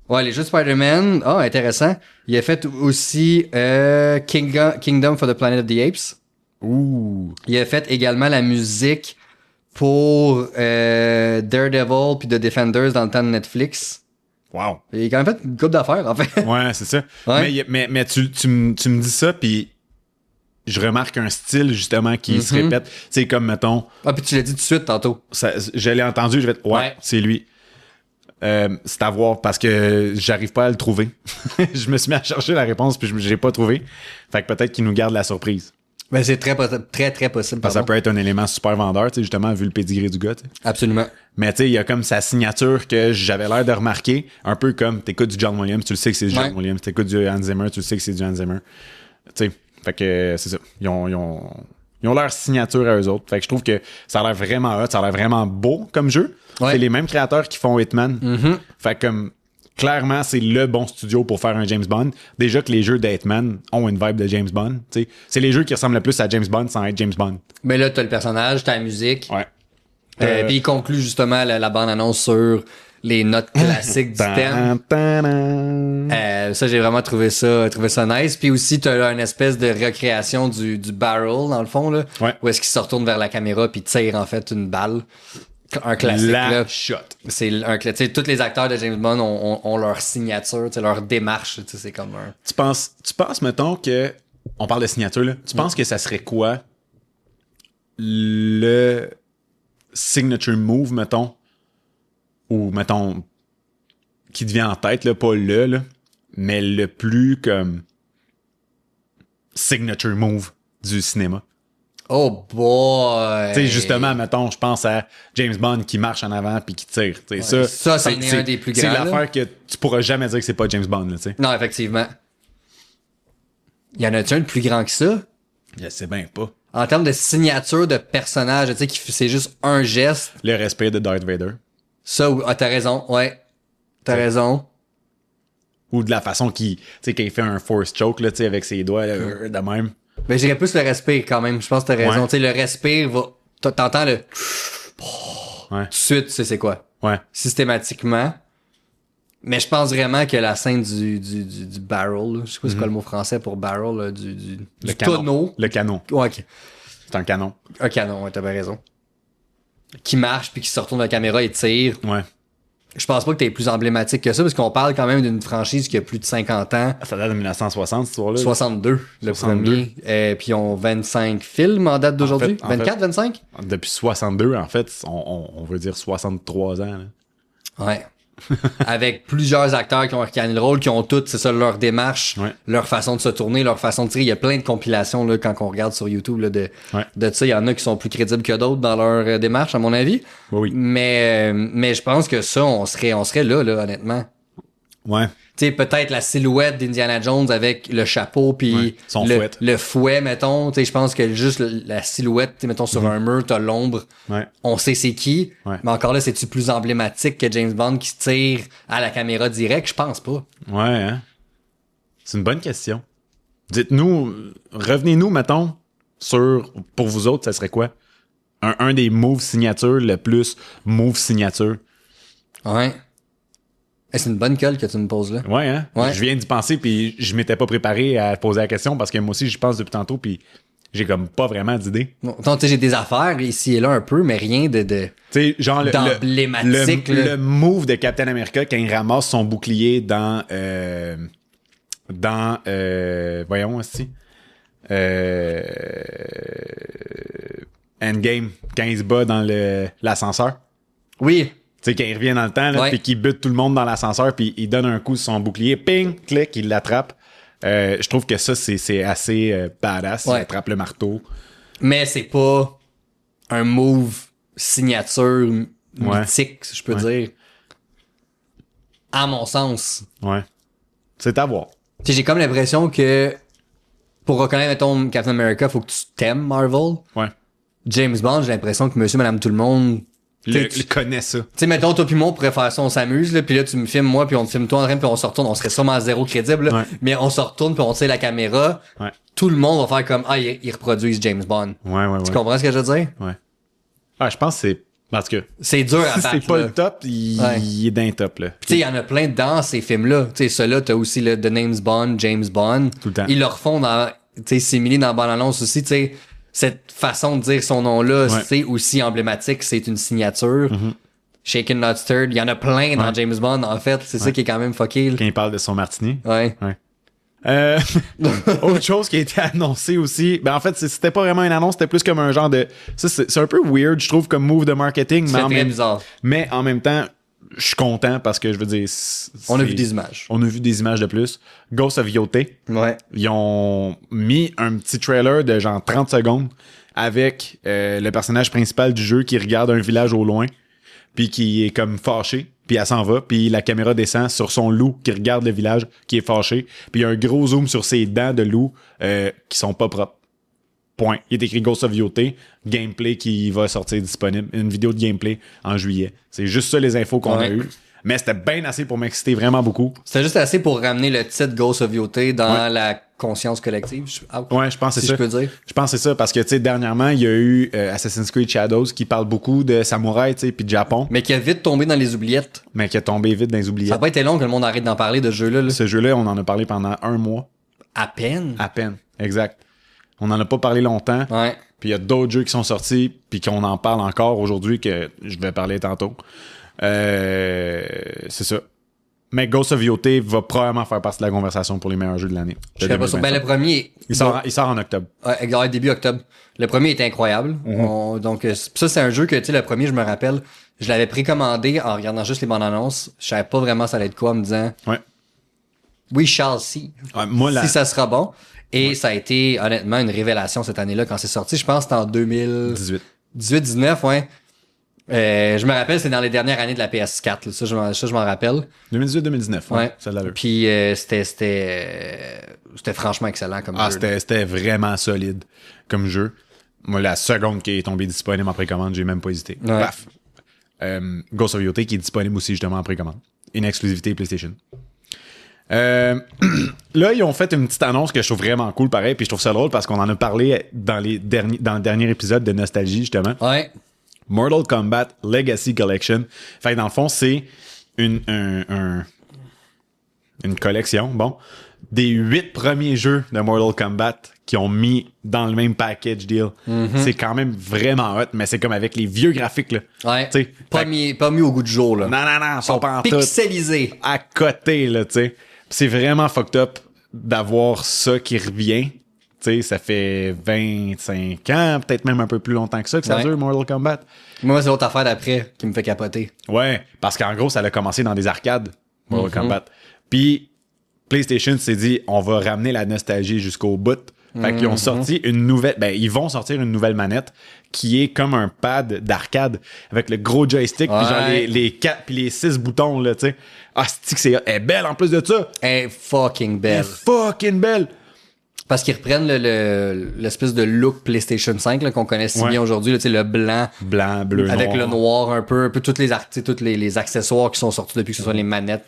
Ouais, les jeux de Spider-Man. Ah, intéressant. Il a fait aussi Kingdom for the Planet of the Apes. Ouh. Il a fait également la musique pour Daredevil puis The Defenders dans le temps de Netflix. Wow. Il a quand même fait une couple d'affaires, en fait. Ouais, c'est ça. Ouais. Mais tu me dis ça, puis je remarque un style, justement, qui se répète. C'est comme, mettons... Ah, puis tu l'as dit tout de suite, tantôt. Je l'ai entendu, je vais être... Ouais, c'est lui. C'est à voir, parce que j'arrive pas à le trouver. Je me suis mis à chercher la réponse, puis j'ai pas trouvé. Fait que peut-être qu'il nous garde la surprise. Ben, c'est très possible. Parce que ça peut être un élément super vendeur, tu sais, justement, vu le pedigree du gars, tu sais. Absolument. Mais tu sais, il y a comme sa signature que j'avais l'air de remarquer, un peu comme t'écoutes du John Williams, tu le sais que c'est du John Williams, t'écoutes du Hans Zimmer, tu le sais que c'est du Hans Zimmer. Tu sais, fait que c'est ça. Ils ont leur signature à eux autres. Fait que je trouve que ça a l'air vraiment hot, ça a l'air vraiment beau comme jeu. Ouais. C'est les mêmes créateurs qui font Hitman. Fait que comme clairement, c'est le bon studio pour faire un James Bond. Déjà que les jeux d'Hitman ont une vibe de James Bond. T'sais. C'est les jeux qui ressemblent le plus à James Bond sans être James Bond. Mais là, t'as le personnage, t'as la musique. Ouais. Puis il conclut justement la bande-annonce sur les notes classiques du thème. Ça, j'ai vraiment trouvé ça nice. Puis aussi, t'as une espèce de recréation du barrel, dans le fond, là. Ouais. Où est-ce qu'il se retourne vers la caméra puis tire, en fait, une balle. Un classique, là. Shot. C'est un classique. Tous les acteurs de James Bond ont leur signature, leur démarche. C'est comme un... Tu penses, mettons, que... On parle de signature, là. Tu penses que ça serait quoi le signature move, mettons, ou, mettons, qui te vient en tête, là, pas là, mais le plus, comme, signature move du cinéma? Oh boy! Tu sais, justement, mettons, je pense à James Bond qui marche en avant puis qui tire. Ouais, ça c'en est un des plus grands. C'est l'affaire que tu pourras jamais dire que c'est pas James Bond, là, tu sais. Non, effectivement. Y en a-tu un de plus grand que ça? Je sais bien pas. En termes de signature de personnage, tu sais, c'est juste un geste. Le respect de Darth Vader. Ça, t'as raison, ouais. T'as raison. Ou de la façon qu'il fait un force choke, là, tu sais, avec ses doigts, là, de même. Mais je dirais plus le respect quand même. Je pense que t'as raison. Ouais. Tu sais, le respect va. T'entends le. Ouais. Tout de suite, tu sais c'est quoi. Ouais. Systématiquement. Mais je pense vraiment que la scène du barrel, là, je sais pas c'est quoi le mot français pour barrel, là, du tonneau. Le canon. Ouais, ok. C'est un canon. Un canon, ouais, t'as bien raison. Qui marche puis qui se retourne la caméra et tire. Ouais. Je pense pas que t'es plus emblématique que ça, parce qu'on parle quand même d'une franchise qui a plus de 50 ans. Ça date de 1960, cette histoire-là. 62, le 62. premier. Puis ils ont 25 films en date d'aujourd'hui. En 24, 25? Depuis 62, en fait, on veut dire 63 ans. Là. Ouais. Avec plusieurs acteurs qui ont incarné le rôle, qui ont toutes, c'est ça, leur démarche, Ouais. leur façon de se tourner, leur façon de tirer. Il y a plein de compilations là, quand on regarde sur YouTube là, de ça. Il y en a qui sont plus crédibles que d'autres dans leur démarche, à mon avis. Oui. Mais je pense que ça, on serait là, honnêtement. Ouais. Tu sais, peut-être la silhouette d'Indiana Jones avec le chapeau puis son fouet. Le fouet, mettons. Tu sais, je pense que juste la silhouette, mettons, sur un mur, t'as l'ombre. Ouais. On sait c'est qui. Ouais. Mais encore là, c'est-tu plus emblématique que James Bond qui se tire à la caméra direct? Je pense pas. Ouais, hein? C'est une bonne question. Dites-nous, revenez-nous, mettons, pour vous autres, ça serait quoi? Un des moves signature, le plus move signature. Ouais. C'est une bonne colle que tu me poses là. Ouais, hein? Ouais. Je viens d'y penser, puis je m'étais pas préparé à poser la question parce que moi aussi, j'y pense depuis tantôt, puis j'ai comme pas vraiment d'idée. Bon, donc, tu sais, j'ai des affaires ici et là un peu, mais rien de... Tu sais, genre d'emblématique, là. le move de Captain America quand il ramasse son bouclier dans voyons aussi. Endgame, quand il se bat dans l'ascenseur. Oui. sais, quand il revient dans le temps, là, Ouais. puis qu'il bute tout le monde dans l'ascenseur, puis il donne un coup sur son bouclier, ping, clic, il l'attrape. Je trouve que ça, c'est assez badass. Ouais. Il attrape le marteau. Mais c'est pas un move signature Ouais. mythique, si je peux dire. À mon sens. Ouais. C'est à voir. Tu sais, j'ai comme l'impression que pour reconnaître, mettons, Captain America, faut que tu t'aimes Marvel. Ouais. James Bond, j'ai l'impression que monsieur, madame, tout le monde... Le connaît ça. Tu sais, mettons, toi puis moi, on pourrait faire ça, on s'amuse, là, puis là, tu me filmes, moi, puis on te filme toi en train, puis on se retourne, on serait sûrement zéro crédible, là, Ouais. mais on se retourne, puis on tire la caméra, Ouais. tout le monde va faire comme, ah, ils reproduisent James Bond. Ouais. Tu comprends ce que je veux dire? Ouais. Ah, je pense que c'est... Parce que C'est dur à si battre, c'est pas là. le top, il Ouais. est d'un top, là. Tu sais, il y en a plein dans ces films-là. Tu sais, ceux-là, t'as aussi le The Name's Bond, James Bond. Tout le temps. Ils le refont dans, tu sais, simili dans bande-annonce aussi, tu sais. Cette façon de dire son nom-là, Ouais. c'est aussi emblématique, c'est une signature. Shaken Not Stirred, il y en a plein dans Ouais. James Bond, en fait. C'est ça qui est quand même fucké, là. Quand il parle de son martini. Ouais. Ouais. Autre chose qui a été annoncée aussi, ben en fait, c'était pas vraiment une annonce, c'était plus comme un genre de... Ça, c'est un peu weird, je trouve, comme move de marketing, C'est très bizarre. mais en même temps, je suis content parce que, je veux dire... On a vu des images. On a vu des images de plus. Ghost of Yote, Ouais. ils ont mis un petit trailer de genre 30 secondes avec le personnage principal du jeu qui regarde un village au loin, puis qui est comme fâché, puis elle s'en va, puis la caméra descend sur son loup qui regarde le village, qui est fâché, puis il y a un gros zoom sur ses dents de loup qui sont pas propres. Point. Il est écrit Ghost of Yote, gameplay qui va sortir disponible, une vidéo de gameplay en juillet. C'est juste ça les infos qu'on a Ouais. eues. Mais c'était bien assez pour m'exciter vraiment beaucoup. C'était juste assez pour ramener le titre Ghost of Yote dans Ouais. la conscience collective. Ouais, je pense que si c'est je ça. peux dire. Je pense que c'est ça parce que, tu sais, dernièrement, il y a eu Assassin's Creed Shadows qui parle beaucoup de samouraï, tu sais, puis de Japon, Mais qui a vite tombé dans les oubliettes. mais qui a tombé vite dans les Ça oubliettes. a pas été long que le monde arrête d'en parler de ce jeu-là, là. Ce jeu-là, on en a parlé pendant 1 mois, À peine. à peine. Exact. On n'en a pas parlé longtemps. Ouais. Puis il y a d'autres jeux qui sont sortis, puis qu'on en parle encore aujourd'hui, que je vais parler tantôt. C'est ça. Mais Ghost of Yote va probablement faire partie de la conversation pour les meilleurs jeux de l'année. Je serais pas sûr. Ben, le premier. Il sort en octobre. Ouais, début octobre. Le premier était incroyable. Donc, ça, c'est un jeu que, tu sais, le premier, je me rappelle, je l'avais précommandé en regardant juste les bandes annonces. Je savais pas vraiment ça allait être quoi, en me disant, Ouais. we shall see. Ouais, moi, Si ça sera bon. Et ça a été, honnêtement, une révélation cette année-là quand c'est sorti. Je pense que c'était en 18. 2018-19, ouais. Je me rappelle, c'est dans les dernières années de la PS4. Là. Ça, je m'en rappelle. 2018-2019, Ouais. ça l'a. Puis c'était franchement excellent comme Ah, jeu. c'était vraiment solide comme jeu. Moi, la seconde qui est tombée disponible en précommande, j'ai même pas hésité. Ouais. Paf. Ghost of Yote qui est disponible aussi justement en précommande. Une exclusivité PlayStation. Là, ils ont fait une petite annonce que je trouve vraiment cool, pareil, puis je trouve ça drôle parce qu'on en a parlé dans le dernier épisode de Nostalgie, justement. Ouais. Mortal Kombat Legacy Collection. Fait que dans le fond, c'est une collection, bon, des 8 premiers jeux de Mortal Kombat qui ont mis dans le même package deal. C'est quand même vraiment hot, mais c'est comme avec les vieux graphiques, là. Ouais. T'sais, Pas mis au goût du jour, là. Non, ils sont pas en tout Pixelisés. à côté, là, tu sais. C'est vraiment fucked up d'avoir ça qui revient. Tu sais, ça fait 25 ans, peut-être même un peu plus longtemps que ça Ouais. dure, Mortal Kombat. Moi, c'est l'autre affaire d'après qui me fait capoter. Ouais, parce qu'en gros, ça a commencé dans des arcades, Mortal Kombat. Puis PlayStation s'est dit, on va ramener la nostalgie jusqu'au bout. Fait qu'ils ont sorti une nouvelle... Ben, ils vont sortir une nouvelle manette qui est comme un pad d'arcade avec le gros joystick puis genre Ouais. les 4 puis les 6 boutons, là, tu sais. Ah, c'est elle est belle en plus de ça. Elle est fucking Elle belle. est fucking belle. Parce qu'ils reprennent l'espèce de look PlayStation 5 là, qu'on connaît si Ouais. bien aujourd'hui, là, tu sais, le blanc Blanc, bleu, avec noir. le noir un peu tous les accessoires qui sont sortis depuis que ce soit les manettes,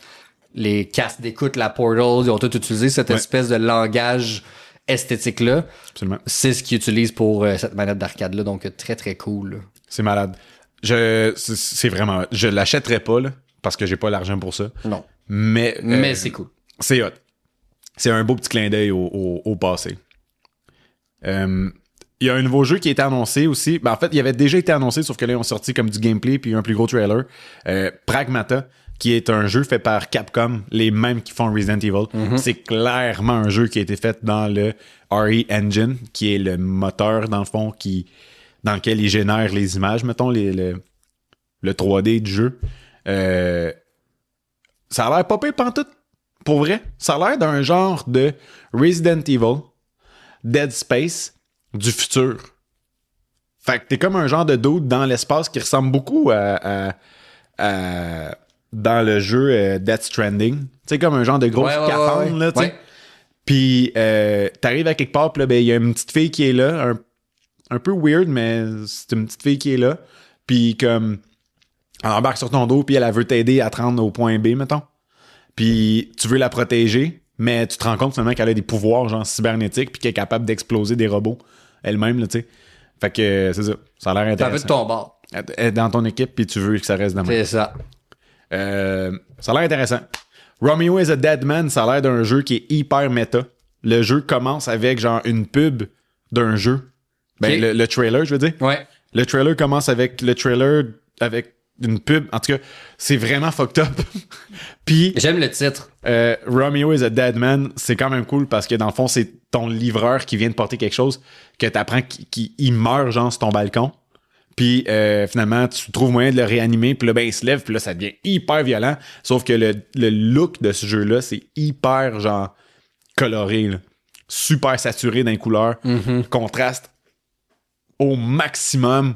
les casques d'écoute, la Portal, ils ont tout utilisé cette Ouais. espèce de langage esthétique-là. Absolument. C'est ce qu'ils utilisent pour cette manette d'arcade-là, donc très très cool. Là. C'est malade. C'est vraiment hot. Je l'achèterais pas, là, parce que j'ai pas l'argent pour ça. Non. Mais C'est cool. c'est hot. C'est un beau petit clin d'œil au passé. Il y a un nouveau jeu qui a été annoncé aussi. Ben, en fait, il avait déjà été annoncé, sauf que là, ils ont sorti comme du gameplay puis un plus gros trailer. Pragmata, qui est un jeu fait par Capcom, les mêmes qui font Resident Evil. C'est clairement un jeu qui a été fait dans le RE Engine, qui est le moteur, dans le fond, dans lequel ils génèrent les images, mettons, le 3D du jeu. Ça a l'air pas pire pantoute. Pour vrai. Ça a l'air d'un genre de Resident Evil, Dead Space, du futur. Fait que t'es comme un genre de dude dans l'espace qui ressemble beaucoup à dans le jeu Death Stranding. Tu sais, comme un genre de gros scaphandre, là, tu sais. Puis t'arrives à quelque part, puis là, ben, il y a une petite fille qui est là, un peu weird, mais c'est une petite fille qui est là. Puis comme, elle embarque sur ton dos, puis elle veut t'aider à te rendre au point B, mettons. Puis tu veux la protéger, mais tu te rends compte finalement qu'elle a des pouvoirs genre cybernétiques, puis qu'elle est capable d'exploser des robots elle-même, là, tu sais. Fait que c'est ça. Ça a l'air intéressant. T'as vu de ton bord. Elle est dans ton équipe, puis tu veux que ça reste dans le C'est ça. Ça a l'air intéressant. Romeo is a Dead Man, ça a l'air d'un jeu qui est hyper méta. Le jeu commence avec genre une pub d'un jeu. Ben, Okay. le trailer, je veux dire. Ouais. Le trailer commence avec le trailer avec une pub. En tout cas, c'est vraiment fucked up. Puis, J'aime le titre. Romeo is a Dead Man, c'est quand même cool parce que dans le fond, c'est ton livreur qui vient de porter quelque chose que t'apprends qu'il meurt genre sur ton balcon. Puis finalement, tu trouves moyen de le réanimer, puis là, ben, il se lève, puis là, ça devient hyper violent. Sauf que le look de ce jeu-là, c'est hyper, genre, coloré, là. Super saturé dans les couleurs. Contraste au maximum.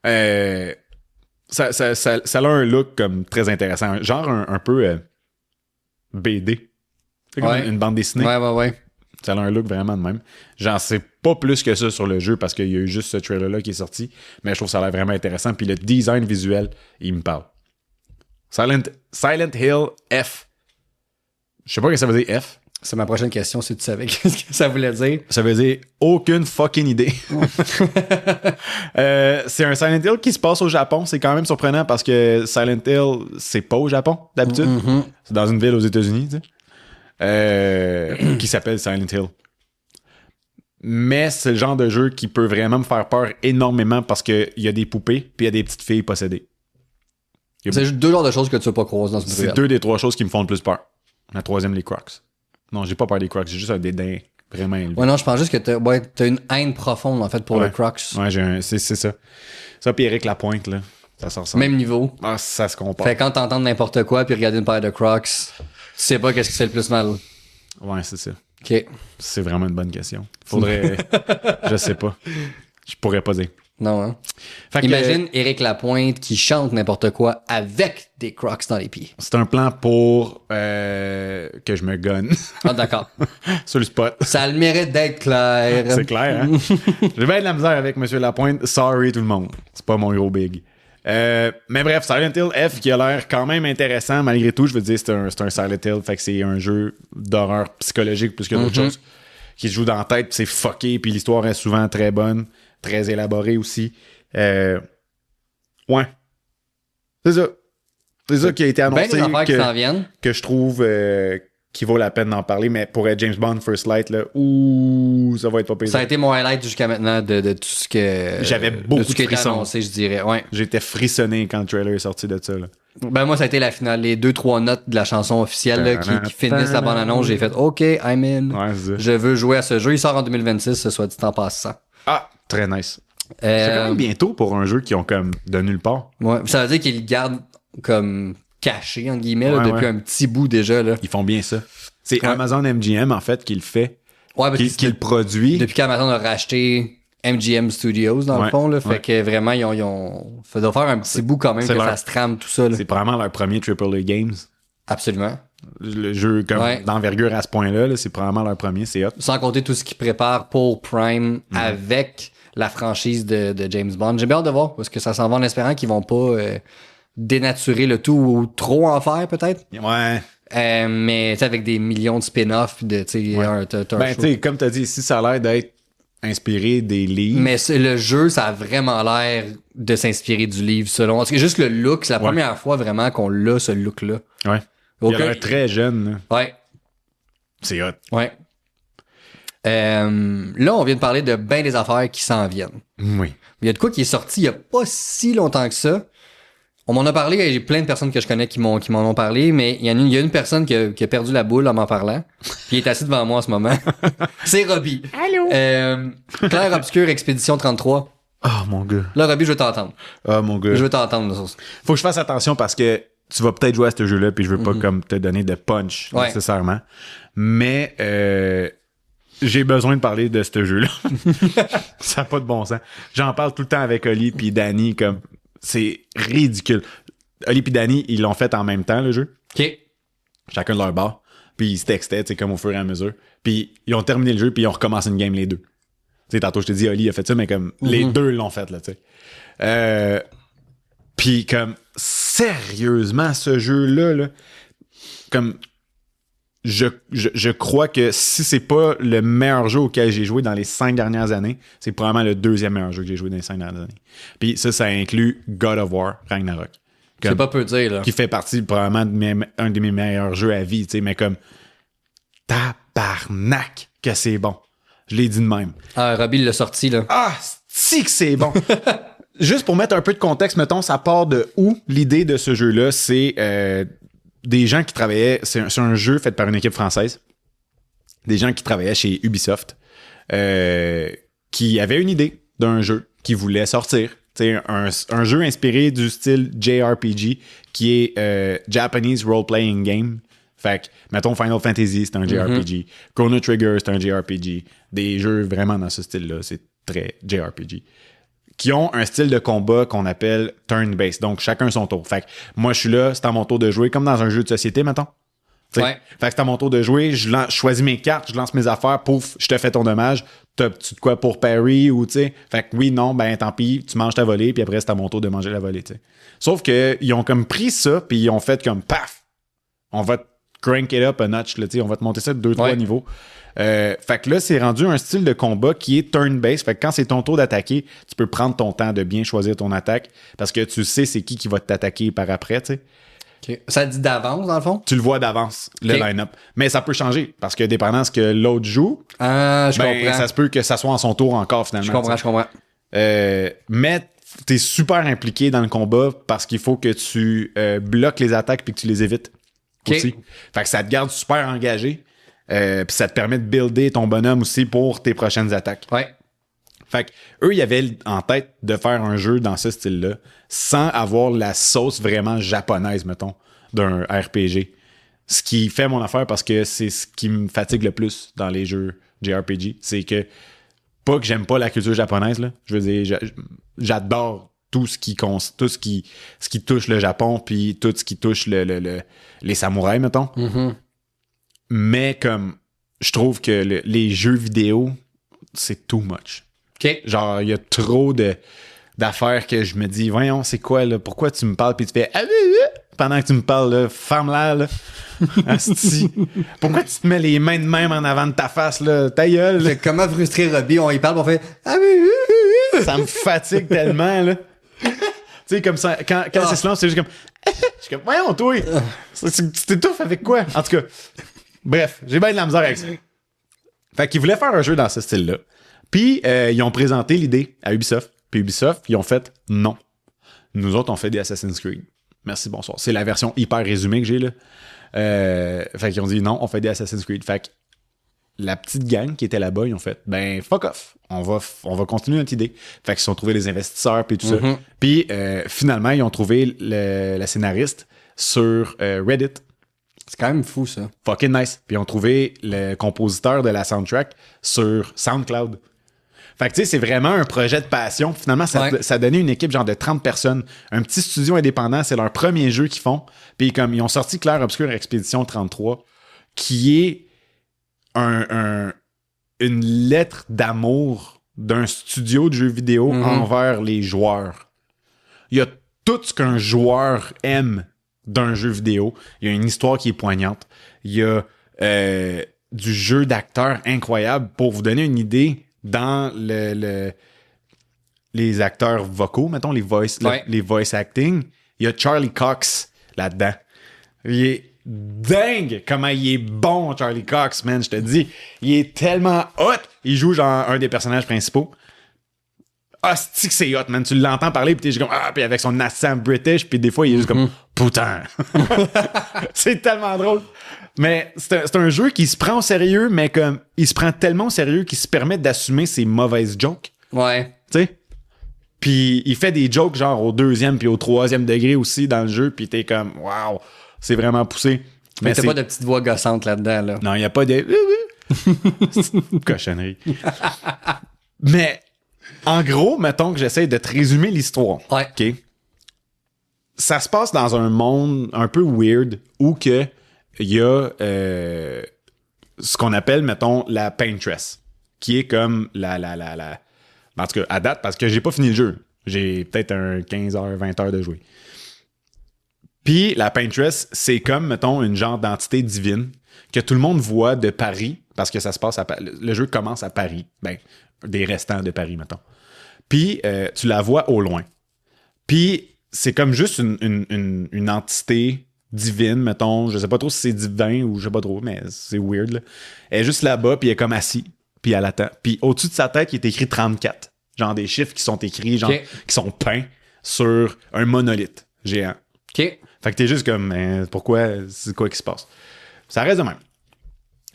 Ça a un look comme très intéressant. Genre un peu BD. C'est comme une bande dessinée. Ouais. Ça a un look vraiment de même. J'en sais pas plus que ça sur le jeu parce qu'il y a eu juste ce trailer-là qui est sorti. Mais je trouve que ça a l'air vraiment intéressant. Puis le design visuel, il me parle. Silent Hill F. Je sais pas ce que ça veut dire F. C'est ma prochaine question, si tu savais qu'est-ce que ça voulait dire. Ça veut dire aucune fucking idée. C'est un Silent Hill qui se passe au Japon. C'est quand même surprenant parce que Silent Hill, c'est pas au Japon, d'habitude. C'est dans une ville aux États-Unis, tu sais. Qui s'appelle Silent Hill. Mais c'est le genre de jeu qui peut vraiment me faire peur énormément parce qu'il y a des poupées puis il y a des petites filles possédées. C'est juste deux genres de choses que tu vas pas croiser dans une C'est ruelle. deux des trois choses qui me font le plus peur. La troisième, les Crocs. Non, j'ai pas peur des Crocs, j'ai juste un dédain vraiment élevé. Ouais, non, je pense juste que t'as une haine profonde, en fait, pour le Crocs. Ouais, c'est ça. Ça puis Éric Lapointe, là, ça se ressemble. Même niveau. Ah, ça se compare. Fait que quand t'entends n'importe quoi puis regarder une paire de Crocs, tu sais pas qu'est-ce qui fait le plus mal. Ouais, c'est ça. OK. C'est vraiment une bonne question. Faudrait... je sais pas. Je pourrais pas dire. Non, hein? Fait que, Imagine Éric Lapointe qui chante n'importe quoi avec des Crocs dans les pieds. c'est un plan pour que je me gonne Ah, d'accord. sur le spot. Ça a le mérite d'être clair. C'est clair, hein? J'ai bien de la misère avec M. Lapointe. Sorry tout le monde. C'est pas mon gros big. Mais bref, Silent Hill F qui a l'air quand même intéressant malgré tout. Je veux dire, c'est un Silent Hill. Fait que c'est un jeu d'horreur psychologique plus que d'autres choses qui se joue dans la tête. Puis c'est fucké. Puis l'histoire est souvent très bonne. Très élaborée aussi. Ouais. C'est ça. C'est ça qui a été Ben annoncé des affaires qui s'en viennent. que je trouve qui vaut la peine d'en parler. Mais pour être James Bond First Light, là, ouh, ça va être pas payé. Ça a été mon highlight jusqu'à maintenant de tout ce que... J'avais beaucoup de tout ce qui a de été frissons. annoncé, je dirais. Ouais. J'étais frissonné quand le trailer est sorti de ça. Là. Ben moi, ça a été la finale. Les 2-3 notes de la chanson officielle là, qui finissent la bande-annonce. J'ai fait « OK, I'm in. Ouais, c'est ça. Je veux jouer à ce jeu. » Il sort en 2026, ce soit dit en passant. Ah, très nice. C'est quand même bientôt pour un jeu qui ont comme de nulle part. Ouais, ça veut dire qu'ils le gardent comme caché, entre guillemets, là, Ouais, depuis ouais. un petit bout déjà. Là. Ils font bien ça. C'est Ouais. Amazon MGM, en fait, qui le fait, Ouais, parce que qui le produit. depuis qu'Amazon a racheté MGM Studios, dans le Ouais, fond, là, ouais. fait que vraiment, ils ont... Ça doit faire un petit bout quand même c'est que leur- ça se trame tout ça. Là. C'est probablement leur premier AAA Games. Absolument. Le jeu comme Ouais. d'envergure à ce point-là, là, c'est probablement leur premier, c'est hot. Sans compter tout ce qu'ils préparent pour Prime avec la franchise de James Bond. J'ai bien hâte de voir parce que ça s'en va en espérant qu'ils vont pas dénaturer le tout ou trop en faire peut-être. Ouais. Mais tu sais, avec des millions de spin-offs pis de tu sais t'as un Ben, show. tu sais, comme t'as dit, si ça a l'air d'être inspiré des livres. Mais le jeu, ça a vraiment l'air de s'inspirer du livre selon. Parce que juste le look, c'est la première fois vraiment qu'on l'a ce look-là. Ouais. Il a l'air très jeune, là. Ouais. C'est hot. Ouais. Là, on vient de parler de bien des affaires qui s'en viennent. Oui. Il y a de quoi qui est sorti il y a pas si longtemps que ça. On m'en a parlé, et j'ai plein de personnes que je connais qui m'en ont parlé, mais il y a une personne qui a perdu la boule en m'en parlant. Puis il est assis devant moi en ce moment. C'est Robbie. Allô? Clair Obscur Expédition 33. Oh, mon gars. Là, Robbie, je veux t'entendre. Oh, mon gars. Je veux t'entendre. Là, sur ça. Faut que je fasse attention parce que tu vas peut-être jouer à ce jeu-là, puis je veux pas comme te donner de punch nécessairement. Mais j'ai besoin de parler de ce jeu-là. Ça n'a pas de bon sens. J'en parle tout le temps avec Oli puis Danny, comme c'est ridicule. Oli puis Danny, ils l'ont fait en même temps, le jeu. OK. Chacun de leur bord. Puis ils se textaient, tu sais, comme au fur et à mesure. Puis ils ont terminé le jeu, puis ils ont recommencé une game les deux. Tu sais, tantôt, je te dis, Oli a fait ça, mais comme les deux l'ont fait, là, tu sais. Puis comme, sérieusement, ce jeu-là, là, comme, je crois que si c'est pas le meilleur jeu auquel j'ai joué dans les 5 dernières années, c'est probablement le deuxième meilleur jeu que j'ai joué dans les 5 dernières années. Puis ça inclut God of War, Ragnarok. C'est pas peu dire, là. Qui fait partie probablement un de mes meilleurs jeux à vie, tu sais, mais comme tabarnak que c'est bon. Je l'ai dit de même. Ah, Robbie l'a sorti, là. Ah, si que c'est bon. Juste pour mettre un peu de contexte, mettons, ça part de où l'idée de ce jeu-là, c'est des gens qui travaillaient, c'est un jeu fait par une équipe française, des gens qui travaillaient chez Ubisoft, qui avaient une idée d'un jeu qui voulait sortir. C'est un jeu inspiré du style JRPG qui est Japanese Role-Playing Game. Fait que, mettons, Final Fantasy, c'est un JRPG. Chrono Trigger, c'est un JRPG. Des jeux vraiment dans ce style-là, c'est très JRPG. Qui ont un style de combat qu'on appelle turn-based. Donc, chacun son tour. Fait que moi, je suis là, c'est à mon tour de jouer, comme dans un jeu de société, mettons. Ouais. Fait que c'est à mon tour de jouer, je choisis mes cartes, je lance mes affaires, pouf, je te fais ton dommage. T'as-tu de quoi pour parry ou tu sais? Fait que oui, non, ben tant pis, tu manges ta volée, puis après c'est à mon tour de manger la volée, tu sais. Sauf que ils ont comme pris ça, puis ils ont fait comme paf! On va te crank it up a notch, là, tu sais, on va te monter ça de 2-3 niveaux. Fait que là, c'est rendu un style de combat qui est turn-based. Fait que quand c'est ton tour d'attaquer, tu peux prendre ton temps de bien choisir ton attaque parce que tu sais c'est qui va t'attaquer par après, tu sais. Okay. Ça dit d'avance, dans le fond? Tu le vois d'avance, le line-up. Mais ça peut changer, parce que dépendant de ce que l'autre joue, je comprends. Ça se peut que ça soit en son tour encore, finalement. Je comprends. Mais t'es super impliqué dans le combat parce qu'il faut que tu bloques les attaques puis que tu les évites aussi. Fait que ça te garde super engagé. Puis ça te permet de builder ton bonhomme aussi pour tes prochaines attaques. Ouais. Fait que eux, ils avaient en tête de faire un jeu dans ce style-là sans avoir la sauce vraiment japonaise, mettons, d'un RPG. Ce qui fait mon affaire parce que c'est ce qui me fatigue le plus dans les jeux JRPG. C'est que, pas que j'aime pas la culture japonaise, là. Je veux dire, j'adore tout ce qui touche le Japon puis tout ce qui touche les samouraïs, mettons. Mais comme, je trouve que les jeux vidéo, c'est too much. OK. Genre, il y a trop d'affaires que je me dis, voyons, c'est quoi, là? Pourquoi tu me parles puis tu fais pendant que tu me parles, là, ferme-la, là. Asti. Pourquoi tu te mets les mains de même en avant de ta face, là? Ta gueule, là. Comment frustrer Robbie? On y parle, on fait ça me fatigue tellement, là. Tu sais, comme ça, quand c'est silence, c'est juste comme je suis comme, voyons, toi, tu t'étouffes avec quoi? En tout cas, bref, j'ai bien de la misère avec ça. Fait qu'ils voulaient faire un jeu dans ce style-là. Puis, ils ont présenté l'idée à Ubisoft. Puis Ubisoft, ils ont fait non. Nous autres, on fait des Assassin's Creed. Merci, bonsoir. C'est la version hyper résumée que j'ai, là. Fait qu'ils ont dit non, on fait des Assassin's Creed. Fait que la petite gang qui était là-bas, ils ont fait ben, fuck off. On va continuer notre idée. Fait qu'ils se sont trouvés les investisseurs puis tout ça. Puis, finalement, ils ont trouvé la scénariste sur Reddit. C'est quand même fou, ça. Fucking nice. Puis ils ont trouvé le compositeur de la soundtrack sur SoundCloud. Fait que tu sais, c'est vraiment un projet de passion. Finalement, ça a donné une équipe genre de 30 personnes. Un petit studio indépendant, c'est leur premier jeu qu'ils font. Puis comme ils ont sorti Clair Obscur Expédition 33, qui est une lettre d'amour d'un studio de jeux vidéo envers les joueurs. Il y a tout ce qu'un joueur aime d'un jeu vidéo. Il y a une histoire qui est poignante. Il y a du jeu d'acteurs incroyable. Pour vous donner une idée, dans les acteurs vocaux, mettons, les voice acting, il y a Charlie Cox là-dedans. Il est dingue comment il est bon, Charlie Cox, man, je te dis. Il est tellement hot. Il joue genre un des personnages principaux. Ah, c'est hot, man. Tu l'entends parler, puis t'es juste comme, puis avec son accent british, puis des fois, il est juste comme, putain. C'est tellement drôle. Mais c'est un jeu qui se prend au sérieux, mais comme, il se prend tellement au sérieux qu'il se permet d'assumer ses mauvaises jokes. Ouais. Tu sais? Puis il fait des jokes genre au 2e puis au 3e degré aussi dans le jeu, puis t'es comme wow, c'est vraiment poussé. Mais t'as pas de petite voix gossante là-dedans, là. Non, il n'y a pas de cochonnerie. Mais en gros, mettons que j'essaie de te résumer l'histoire. Ouais. OK? Ça se passe dans un monde un peu weird où que il y a ce qu'on appelle, mettons, la Paintress, qui est comme la... En tout cas, à date, parce que j'ai pas fini le jeu. J'ai peut-être un 15 heures, 20 heures de jouer. Puis la Paintress, c'est comme, mettons, une genre d'entité divine que tout le monde voit de Paris, parce que ça se passe le jeu commence à Paris. Ben, des restants de Paris, mettons. Puis tu la vois au loin. Puis c'est comme juste une entité divine, mettons. Je sais pas trop si c'est divin ou je sais pas trop, mais c'est weird, là. Elle est juste là-bas, puis elle est comme assise, puis elle attend. Puis au-dessus de sa tête, il est écrit 34. Genre des chiffres qui sont écrits, genre, qui sont peints sur un monolithe géant. OK. Fait que t'es juste comme, pourquoi, c'est quoi qui se passe? Ça reste de même.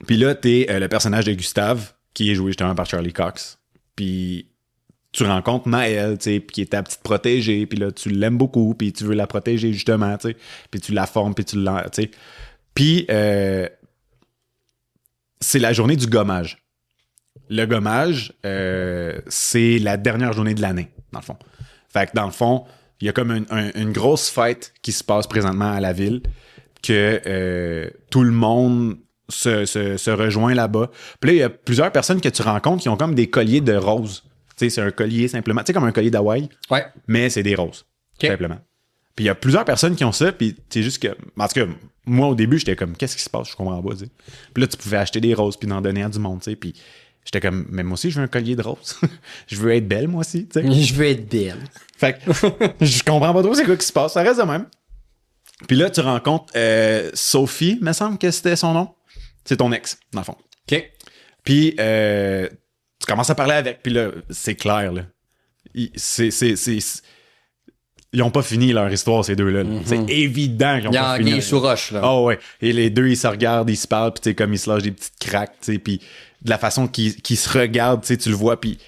Puis là, t'es le personnage de Gustave, qui est joué justement par Charlie Cox. Puis tu rencontres Maëlle, tu sais, qui est ta petite protégée, puis là, tu l'aimes beaucoup, puis tu veux la protéger, justement, tu sais. Puis tu la formes, puis tu tu sais. Puis c'est la journée du gommage. Le gommage, c'est la dernière journée de l'année, dans le fond. Fait que dans le fond, il y a comme une grosse fête qui se passe présentement à la ville, que tout le monde se rejoint là-bas. Puis là, il y a plusieurs personnes que tu rencontres qui ont comme des colliers de roses. Tu sais, c'est un collier simplement, tu sais, comme un collier d'Hawaï, Ouais. mais c'est des roses, simplement. Puis il y a plusieurs personnes qui ont ça, puis c'est juste que... En tout cas, moi, au début, j'étais comme, qu'est-ce qui se passe? Je comprends pas, tu sais. Puis là, tu pouvais acheter des roses, puis en donner à du monde, tu sais, puis... J'étais comme, mais moi aussi, je veux un collier de roses. Je veux être belle, moi aussi, tu sais. Je veux être belle. Fait que je comprends pas trop c'est quoi qui se passe. Ça reste de même. Puis là, tu rencontres Sophie, me semble que c'était son nom. C'est ton ex, dans le fond. OK. Puis tu commences à parler avec. Puis là, c'est clair, là. Ils ont pas fini leur histoire, ces deux-là. Mm-hmm. C'est évident qu'ils ont pas fini. Il est sous roche, là. Oh ouais. Et les deux, ils se regardent, ils se parlent, puis tu sais, comme ils se lâchent des petites craques, tu sais, puis de la façon qu'ils se regardent, tu sais, tu le vois, puis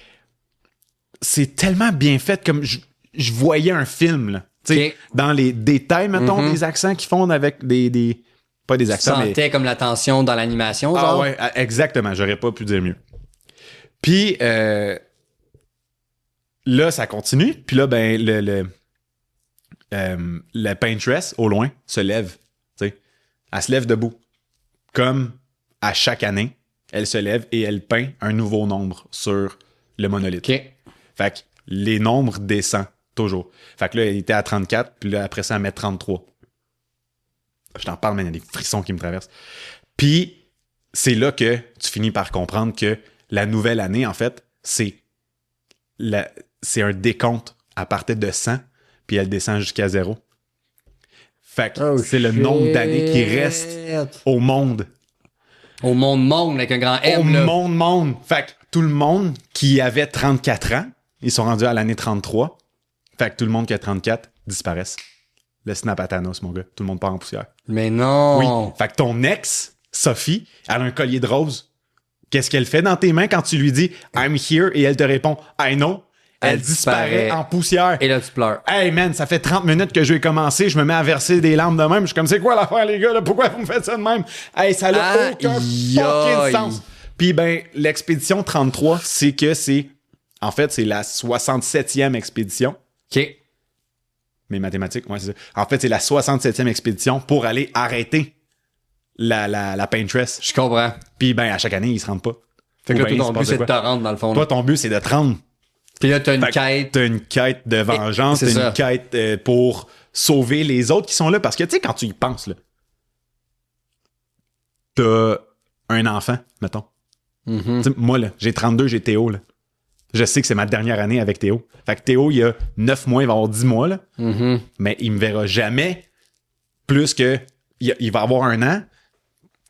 c'est tellement bien fait, comme je voyais un film, là. Tu sais, dans les détails, mettons, des accents qu'ils font avec des pas des accents, mais... Tu sentais comme la tension dans l'animation, genre? Ah ouais, exactement, j'aurais pas pu dire mieux. Puis là, ça continue, puis là, ben, la Paintress, au loin, se lève, tu sais. Elle se lève debout. Comme à chaque année, elle se lève et elle peint un nouveau nombre sur le monolithe. OK. Fait que les nombres descendent toujours. Fait que là, elle était à 34, puis là, après ça, elle met 33. Je t'en parle, mais il y a des frissons qui me traversent. Puis, c'est là que tu finis par comprendre que la nouvelle année, en fait, c'est un décompte à partir de 100, puis elle descend jusqu'à 0. Fait que c'est le nombre d'années qui reste au monde. Au monde, avec un grand M, au là. monde. Fait que tout le monde qui avait 34 ans, ils sont rendus à l'année 33. Fait que tout le monde qui a 34 disparaissent. Le snap à Thanos, mon gars. Tout le monde part en poussière. Mais non! Oui. Fait que ton ex, Sophie, elle a un collier de rose. Qu'est-ce qu'elle fait dans tes mains quand tu lui dis « I'm here » et elle te répond « I know ». Elle disparaît en poussière. Et là, tu pleures. Hey man, ça fait 30 minutes que je vais commencer, je me mets à verser des larmes de même. Je suis comme, c'est quoi l'affaire, les gars? Là? Pourquoi vous me faites ça de même? Hey, ça n'a aucun fucking sens. Puis ben, l'expédition 33, c'est que en fait, c'est la 67e expédition. OK. Mes mathématiques, ouais, c'est ça. En fait, c'est la 67e expédition pour aller arrêter la Paintress. Je comprends. Puis ben, à chaque année, ils se rendent pas. Fait que là, ton but, c'est de te rendre, dans le fond. Toi, ton but, c'est de te rendre. Puis là, t'as une quête. T'as une quête de vengeance, t'as une quête pour sauver les autres qui sont là. Parce que, tu sais, quand tu y penses, là, t'as un enfant, mettons. Mm-hmm. Moi, là, j'ai 32, j'ai Théo, là. Je sais que c'est ma dernière année avec Théo. Fait que Théo, il y a 9 mois, il va avoir 10 mois, là. Mm-hmm. Mais il me verra jamais plus que... Il va avoir 1 an.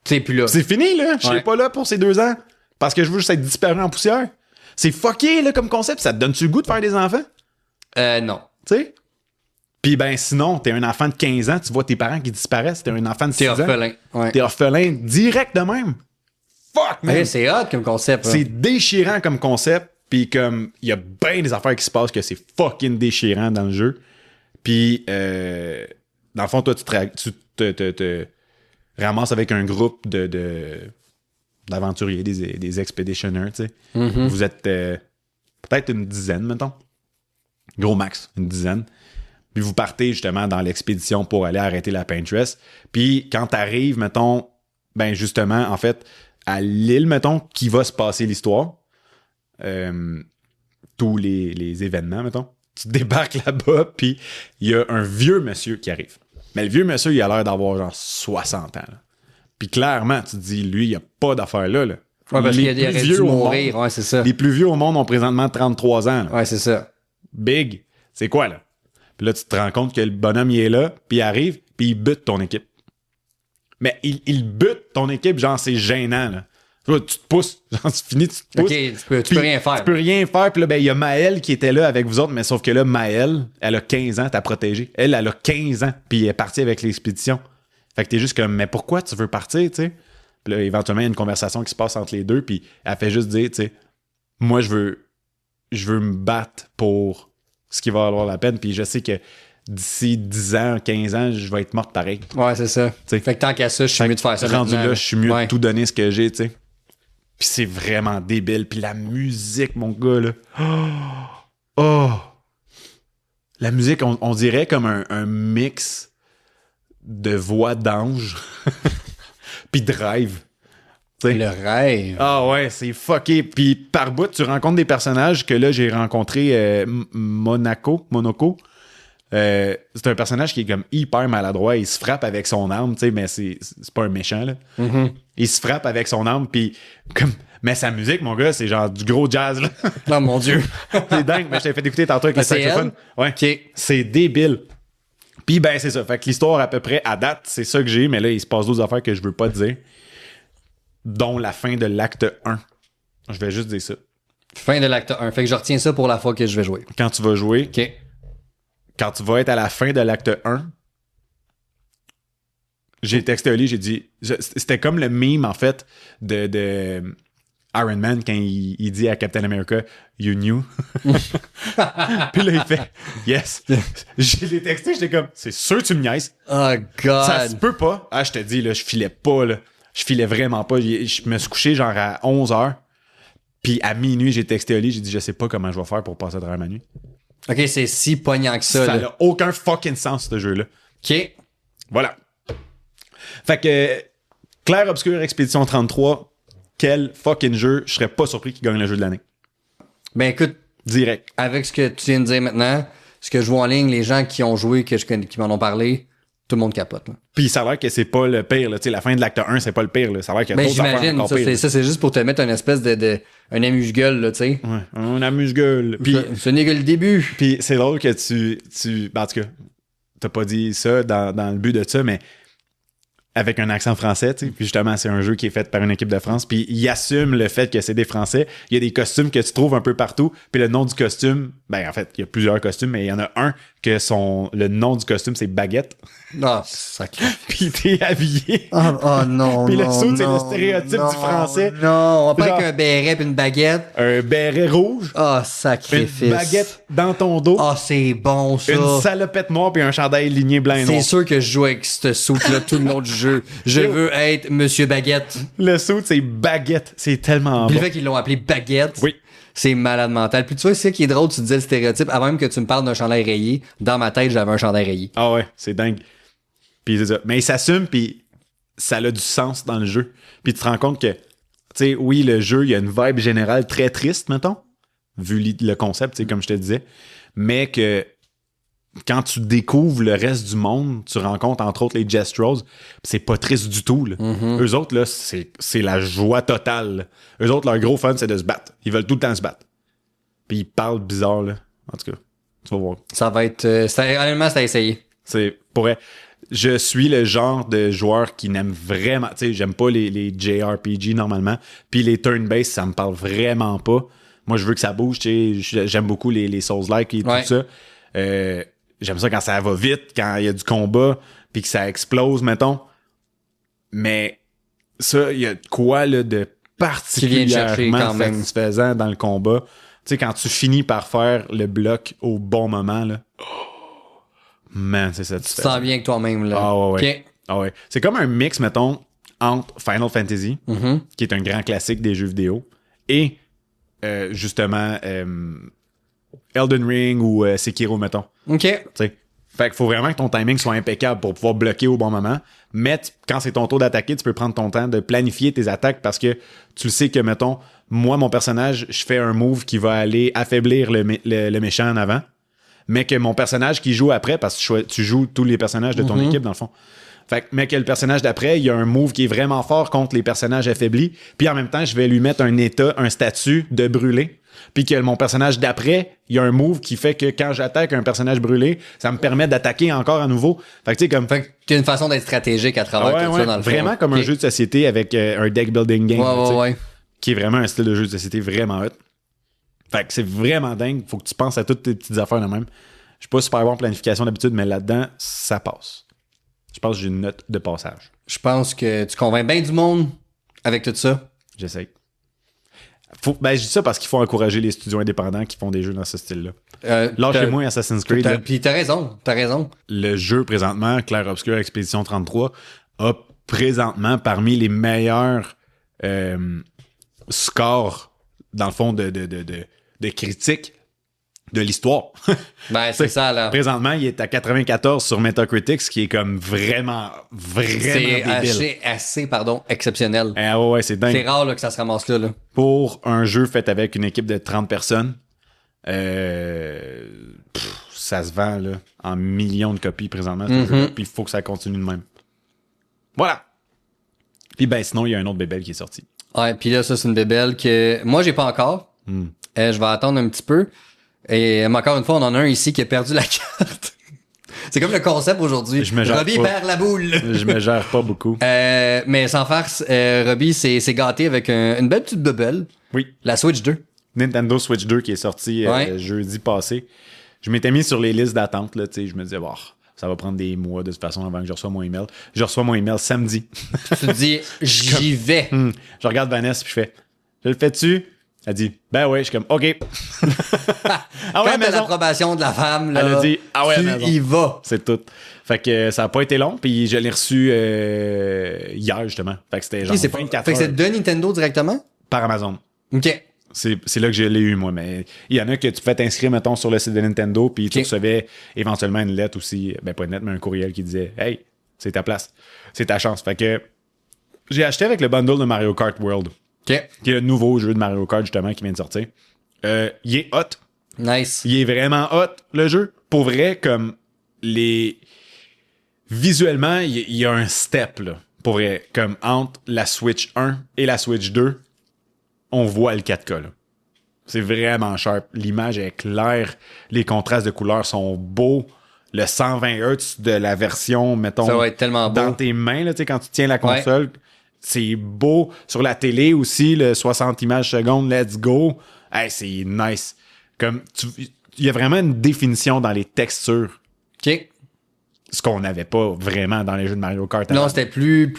C'est plus là. C'est fini, là. Je serai pas là pour ces 2 ans. Parce que je veux juste être disparu en poussière. C'est fucké, là, comme concept. Ça te donne-tu le goût de faire des enfants? Non. Tu sais? Puis ben, sinon, t'es un enfant de 15 ans, tu vois tes parents qui disparaissent. T'es un enfant de 6 ans. T'es orphelin. Ouais. T'es orphelin direct de même. Fuck, man! Ouais, c'est hot comme concept. C'est déchirant comme concept. Puis comme, il y a bien des affaires qui se passent que c'est fucking déchirant dans le jeu. Puis, dans le fond, toi, tu te ramasses avec un groupe d'aventuriers, des expeditioners, tu sais. Mm-hmm. Vous êtes peut-être une dizaine, mettons. Gros max, une dizaine. Puis vous partez justement dans l'expédition pour aller arrêter la Paintress. Puis quand t'arrives, mettons, ben justement, en fait, à l'île, mettons, qui va se passer l'histoire, tous les événements, mettons, tu débarques là-bas, puis il y a un vieux monsieur qui arrive. Mais le vieux monsieur, il a l'air d'avoir genre 60 ans. Là. Puis clairement, tu te dis, lui, il n'y a pas d'affaire là. Ouais, parce qu'il aurait dû mourir, ouais, c'est ça. Les plus vieux au monde ont présentement 33 ans. Là. Ouais, c'est ça. Big, c'est quoi, là? Puis là, tu te rends compte que le bonhomme, il est là, puis il arrive, puis il bute ton équipe. Mais il bute ton équipe, genre, c'est gênant, là. Tu te pousses, genre, tu finis, tu te pousses. OK, tu peux rien faire. Tu peux rien faire, puis là, ben, il y a Maëlle qui était là avec vous autres, mais sauf que là, Maëlle, elle a 15 ans, t'as protégé. Elle a 15 ans, puis elle est partie avec l'expédition. Fait que t'es juste comme, mais pourquoi tu veux partir, tu sais? Puis là, éventuellement, il y a une conversation qui se passe entre les deux, puis elle fait juste dire, tu sais, moi, je veux me battre pour ce qui va valoir la peine, puis je sais que d'ici 10 ans, 15 ans, je vais être morte pareil. Ouais, c'est ça. T'sais. Fait que tant qu'à ça, je suis mieux de faire ça. Rendu là, je suis mieux de tout donner ce que j'ai, tu sais. Puis c'est vraiment débile. Puis la musique, mon gars, là. Oh! La musique, on dirait comme un mix de voix d'ange puis de rêve. T'sais. Le rêve. Ah ouais, c'est fucké. Puis par bout, tu rencontres des personnages que là, j'ai rencontré Monaco. C'est un personnage qui est comme hyper maladroit. Il se frappe avec son arme, tu sais, mais c'est pas un méchant, là. Mm-hmm. Il se frappe avec son arme, puis comme... Mais sa musique, mon gars, c'est genre du gros jazz, là. Non, mon Dieu. C'est dingue. Mais je t'ai fait écouter tantôt avec le saxophone. Ouais. OK. C'est débile. Puis ben, c'est ça. Fait que l'histoire, à peu près, à date, c'est ça que j'ai, mais là, il se passe d'autres affaires que je veux pas te dire. Dont la fin de l'acte 1. Je vais juste dire ça. Fin de l'acte 1. Fait que je retiens ça pour la fois que je vais jouer. Quand tu vas jouer, OK. quand tu vas être à la fin de l'acte 1, j'ai texté Oli, j'ai dit... C'était comme le meme, en fait, de Iron Man quand il dit à Captain America « You knew? » Puis là, il fait « Yes. » Je l'ai texté, j'étais comme « C'est sûr tu me niaises. » Oh, God. Ça se peut pas. Ah, je te dis, là, je filais pas, là. Je filais vraiment pas. Je me suis couché genre à 11h. Puis à minuit, j'ai texté Oli, j'ai dit « Je sais pas comment je vais faire pour passer à travers ma nuit. » OK, c'est si pognant que ça. Ça là. n'a aucun fucking sens, ce jeu-là. OK. Voilà. Fait que Clair Obscur Expédition 33, quel fucking jeu. Je serais pas surpris qu'il gagne le jeu de l'année. Ben écoute, Direct. avec ce que tu viens de dire maintenant, ce que je vois en ligne, les gens qui ont joué, qui m'en ont parlé, tout le monde capote. Là. Puis ça a l'air que c'est pas le pire. Là. La fin de l'acte 1, c'est pas le pire. Là. Ça a l'air qu'il y a Ben d'autres affaires j'imagine, encore pires. ça c'est juste pour te mettre une espèce de un amuse-gueule, là, tu sais. Ouais, un amuse-gueule. Puis Ce n'est que le début. Puis c'est drôle que tu ben, en tout cas, t'as pas dit ça dans le but de ça, mais avec un accent français, tu sais. Puis justement, c'est un jeu qui est fait par une équipe de France. Puis il assume le fait que c'est des Français. Il y a des costumes que tu trouves un peu partout. Puis le nom du costume, ben en fait, il y a plusieurs costumes, mais il y en a un que le nom du costume, c'est Baguette. Non, sacré. Puis t'es habillé. Oh non. Puis le non, suit, c'est le non, stéréotype non, du Français. Non, on va pas Genre- avec un béret pis une baguette. Un béret rouge. Oh, Une sacrifice. baguette dans ton dos. Oh, c'est bon, ça. Une salopette noire puis un chandail ligné blanc et C'est noir. sûr que je joue avec ce soupe-là tout le long du jeu. Je veux être Monsieur Baguette. Le suit, c'est Baguette. C'est tellement Puis bon. le fait qu'ils l'ont appelé Baguette, Oui. c'est malade mental. Puis tu vois, c'est ça qui est drôle, tu disais le stéréotype, avant même que tu me parles d'un chandail rayé, dans ma tête, j'avais un chandail rayé. Ah ouais, c'est dingue. Puis c'est ça. Mais il s'assume, puis ça a du sens dans le jeu. Puis tu te rends compte que, tu sais, oui, le jeu, il y a une vibe générale très triste, mettons, vu le concept, tu sais, comme je te disais, mais que quand tu découvres le reste du monde, tu rencontres entre autres les Jestros, pis c'est pas triste du tout. Là. Eux autres, là, c'est la joie totale. Là. Eux autres, leur gros fun, c'est de se battre. Ils veulent tout le temps se battre. Puis ils parlent bizarre, là. En tout cas, tu vas voir. Ça va être... honnêtement, c'est à essayer. C'est pour vrai. Je suis le genre de joueur qui n'aime vraiment... Tu sais, j'aime pas les JRPG normalement. Puis les turn-based, ça me parle vraiment pas. Moi, je veux que ça bouge. Tu sais, j'aime beaucoup les Souls-like et Ouais. tout ça. J'aime ça quand ça va vite, quand il y a du combat, puis que ça explose, mettons. Mais ça, il y a de quoi là, de Qui vient de chercher particulièrement quand même. satisfaisant dans le combat. sais, quand tu finis par faire le bloc au bon moment, là, man, c'est Tu te satisfaisant. sens bien avec toi-même, là. Ah ouais. Ok. Ah ouais. C'est comme un mix, mettons, entre Final Fantasy, qui est un grand classique des jeux vidéo, et justement Elden Ring ou Sekiro, mettons. OK. T'sais. Fait qu'il faut vraiment que ton timing soit impeccable pour pouvoir bloquer au bon moment. Mais quand c'est ton tour d'attaquer, tu peux prendre ton temps de planifier tes attaques parce que tu le sais que, mettons, moi, mon personnage, je fais un move qui va aller affaiblir le méchant en avant, mais que mon personnage qui joue après, parce que tu joues tous les personnages de ton équipe, dans le fond. Fait que, mais que le personnage d'après, il y a un move qui est vraiment fort contre les personnages affaiblis. Puis en même temps, je vais lui mettre un statut de brûlé. Puis que mon personnage d'après, il y a un move qui fait que quand j'attaque un personnage brûlé, ça me permet d'attaquer encore à nouveau. Fait que tu sais, comme. Fait que t'as une façon d'être stratégique à travers tout ça, dans le fond. Vraiment comme un jeu de société avec un deck building game. Ouais. Qui est vraiment un style de jeu de société vraiment hot. Fait que c'est vraiment dingue. Faut que tu penses à toutes tes petites affaires de même. Je suis pas super bon en planification d'habitude, mais là-dedans, ça passe. Je pense que j'ai une note de passage. Je pense que tu convaincs bien du monde avec tout ça. J'essaye. Je dis ça parce qu'il faut encourager les studios indépendants qui font des jeux dans ce style-là. Lâchez-moi Assassin's Creed. Puis t'as raison. Le jeu, présentement, Clair Obscur Expédition 33, a présentement parmi les meilleurs scores, dans le fond, de critiques de l'histoire. Ben, c'est ça, là. Présentement, il est à 94 sur Metacritic, ce qui est comme vraiment C'est débile. assez, exceptionnel. Ah ouais, c'est dingue. C'est rare là, que ça se ramasse là. Pour un jeu fait avec une équipe de 30 personnes, ça se vend là, en millions de copies présentement. Puis il faut que ça continue de même. Voilà. Puis ben sinon, il y a un autre bébel qui est sorti. Ouais, puis là, ça, c'est une bébelle que moi, j'ai pas encore. Je vais attendre un petit peu. Et encore une fois, on en a un ici qui a perdu la carte. C'est comme le concept aujourd'hui. Robbie perd la boule. Je me gère pas beaucoup. Mais sans farce, Robbie s'est gâté avec une belle petite bébelle. Oui. La Switch 2. Nintendo Switch 2 qui est sorti jeudi passé. Je m'étais mis sur les listes d'attente. Là, je me disais, bon, ça va prendre des mois de toute façon avant que je reçoive mon email. Je reçois mon email samedi. Tu te dis, j'y vais. Je regarde Vanessa puis je fais, je le fais-tu? Elle dit, ben ouais, je suis comme, OK. Ah ouais, quand t'as l'approbation de la femme, là, elle a dit, ah ouais, tu y vas. C'est tout. Fait que ça a pas été long, puis je l'ai reçu hier, justement. Fait que c'était genre 24 heures. Fait que c'est de Nintendo directement? Par Amazon. OK. C'est là que je l'ai eu, moi. Mais il y en a que tu fais t'inscrire, mettons, sur le site de Nintendo, puis tu recevais éventuellement une lettre aussi. Ben, pas une lettre, mais un courriel qui disait, hey, c'est ta place. C'est ta chance. Fait que j'ai acheté avec le bundle de Mario Kart World. OK. Qui est le nouveau jeu de Mario Kart, justement, qui vient de sortir. Il est hot. Nice. Il est vraiment hot, le jeu. Pour vrai, comme visuellement, il y a un step, là. Pour vrai, comme entre la Switch 1 et la Switch 2, on voit le 4K, là. C'est vraiment sharp. L'image est claire. Les contrastes de couleurs sont beaux. Le 120 Hz de la version, mettons, ça va être tellement beau. dans tes mains, là, tu sais, quand tu tiens la console... Ouais. C'est beau. Sur la télé aussi, le 60 images secondes, let's go. Hey, c'est nice. Comme il y a vraiment une définition dans les textures. OK. Ce qu'on n'avait pas vraiment dans les jeux de Mario Kart. Non, c'était plus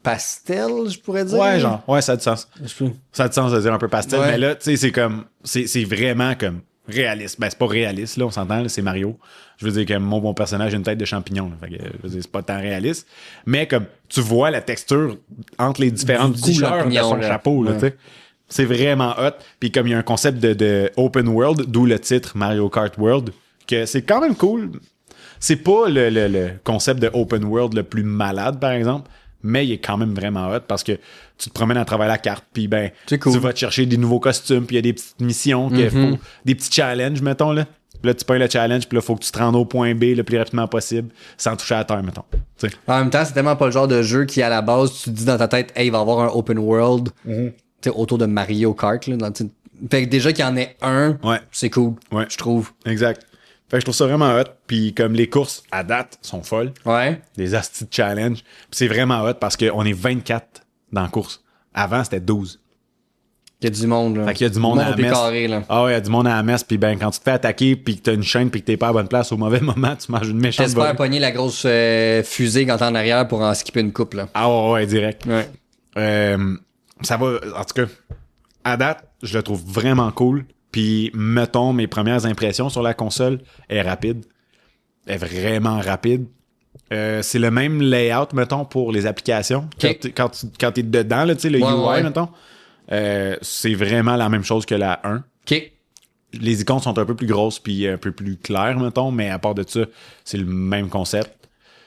pastel, je pourrais dire. Ouais, genre. Ouais, ça a du sens. Ça a du sens de dire un peu pastel. Ouais. Mais là, tu sais, c'est comme... C'est vraiment comme réaliste. Ben, c'est pas réaliste, là, on s'entend, là, c'est Mario. Je veux dire que mon personnage a une tête de champignon. Là, fait que, je veux dire, c'est pas tant réaliste. Mais comme tu vois la texture entre les différentes couleurs de son chapeau, là, tu sais. C'est vraiment hot. Puis comme il y a un concept de open world, d'où le titre Mario Kart World, que c'est quand même cool. C'est pas le concept de open world le plus malade, par exemple, mais il est quand même vraiment hot parce que tu te promènes à travers la carte, puis ben, cool. Tu vas te chercher des nouveaux costumes, puis il y a des petites missions, des petits challenges, mettons, là. Puis là, tu pognes le challenge, puis là, il faut que tu te rendes au point B le plus rapidement possible, sans toucher à la terre, mettons. T'sais. En même temps, c'est tellement pas le genre de jeu qui, à la base, tu te dis dans ta tête, hey, il va y avoir un open world autour de Mario Kart. Là, fait que déjà qu'il y en ait un, c'est cool, je trouve. Exact. Fait que je trouve ça vraiment hot. Puis comme les courses à date sont folles. Ouais. Des astis de challenge. Puis c'est vraiment hot parce qu'on est 24 dans la course. Avant, c'était 12. Il y a du monde, là. Fait qu'il y a du monde à la messe. Carré, là. Ah ouais, il y a du monde à la messe. Puis ben, quand tu te fais attaquer puis que t'as une chaîne puis que t'es pas à bonne place au mauvais moment, tu manges une méchante volée. T'espères pogner la grosse fusée quand t'es en arrière pour en skipper une coupe, là. Ah ouais, direct. Ouais. Ça va, en tout cas, à date, je le trouve vraiment cool. Puis, mettons, mes premières impressions sur la console est rapide. Est vraiment rapide. C'est le même layout, mettons, pour les applications. Okay. Quand t'es dedans, là, tu sais, le UI, ouais. mettons, c'est vraiment la même chose que la 1. OK. Les icônes sont un peu plus grosses puis un peu plus claires, mettons, mais à part de ça, c'est le même concept.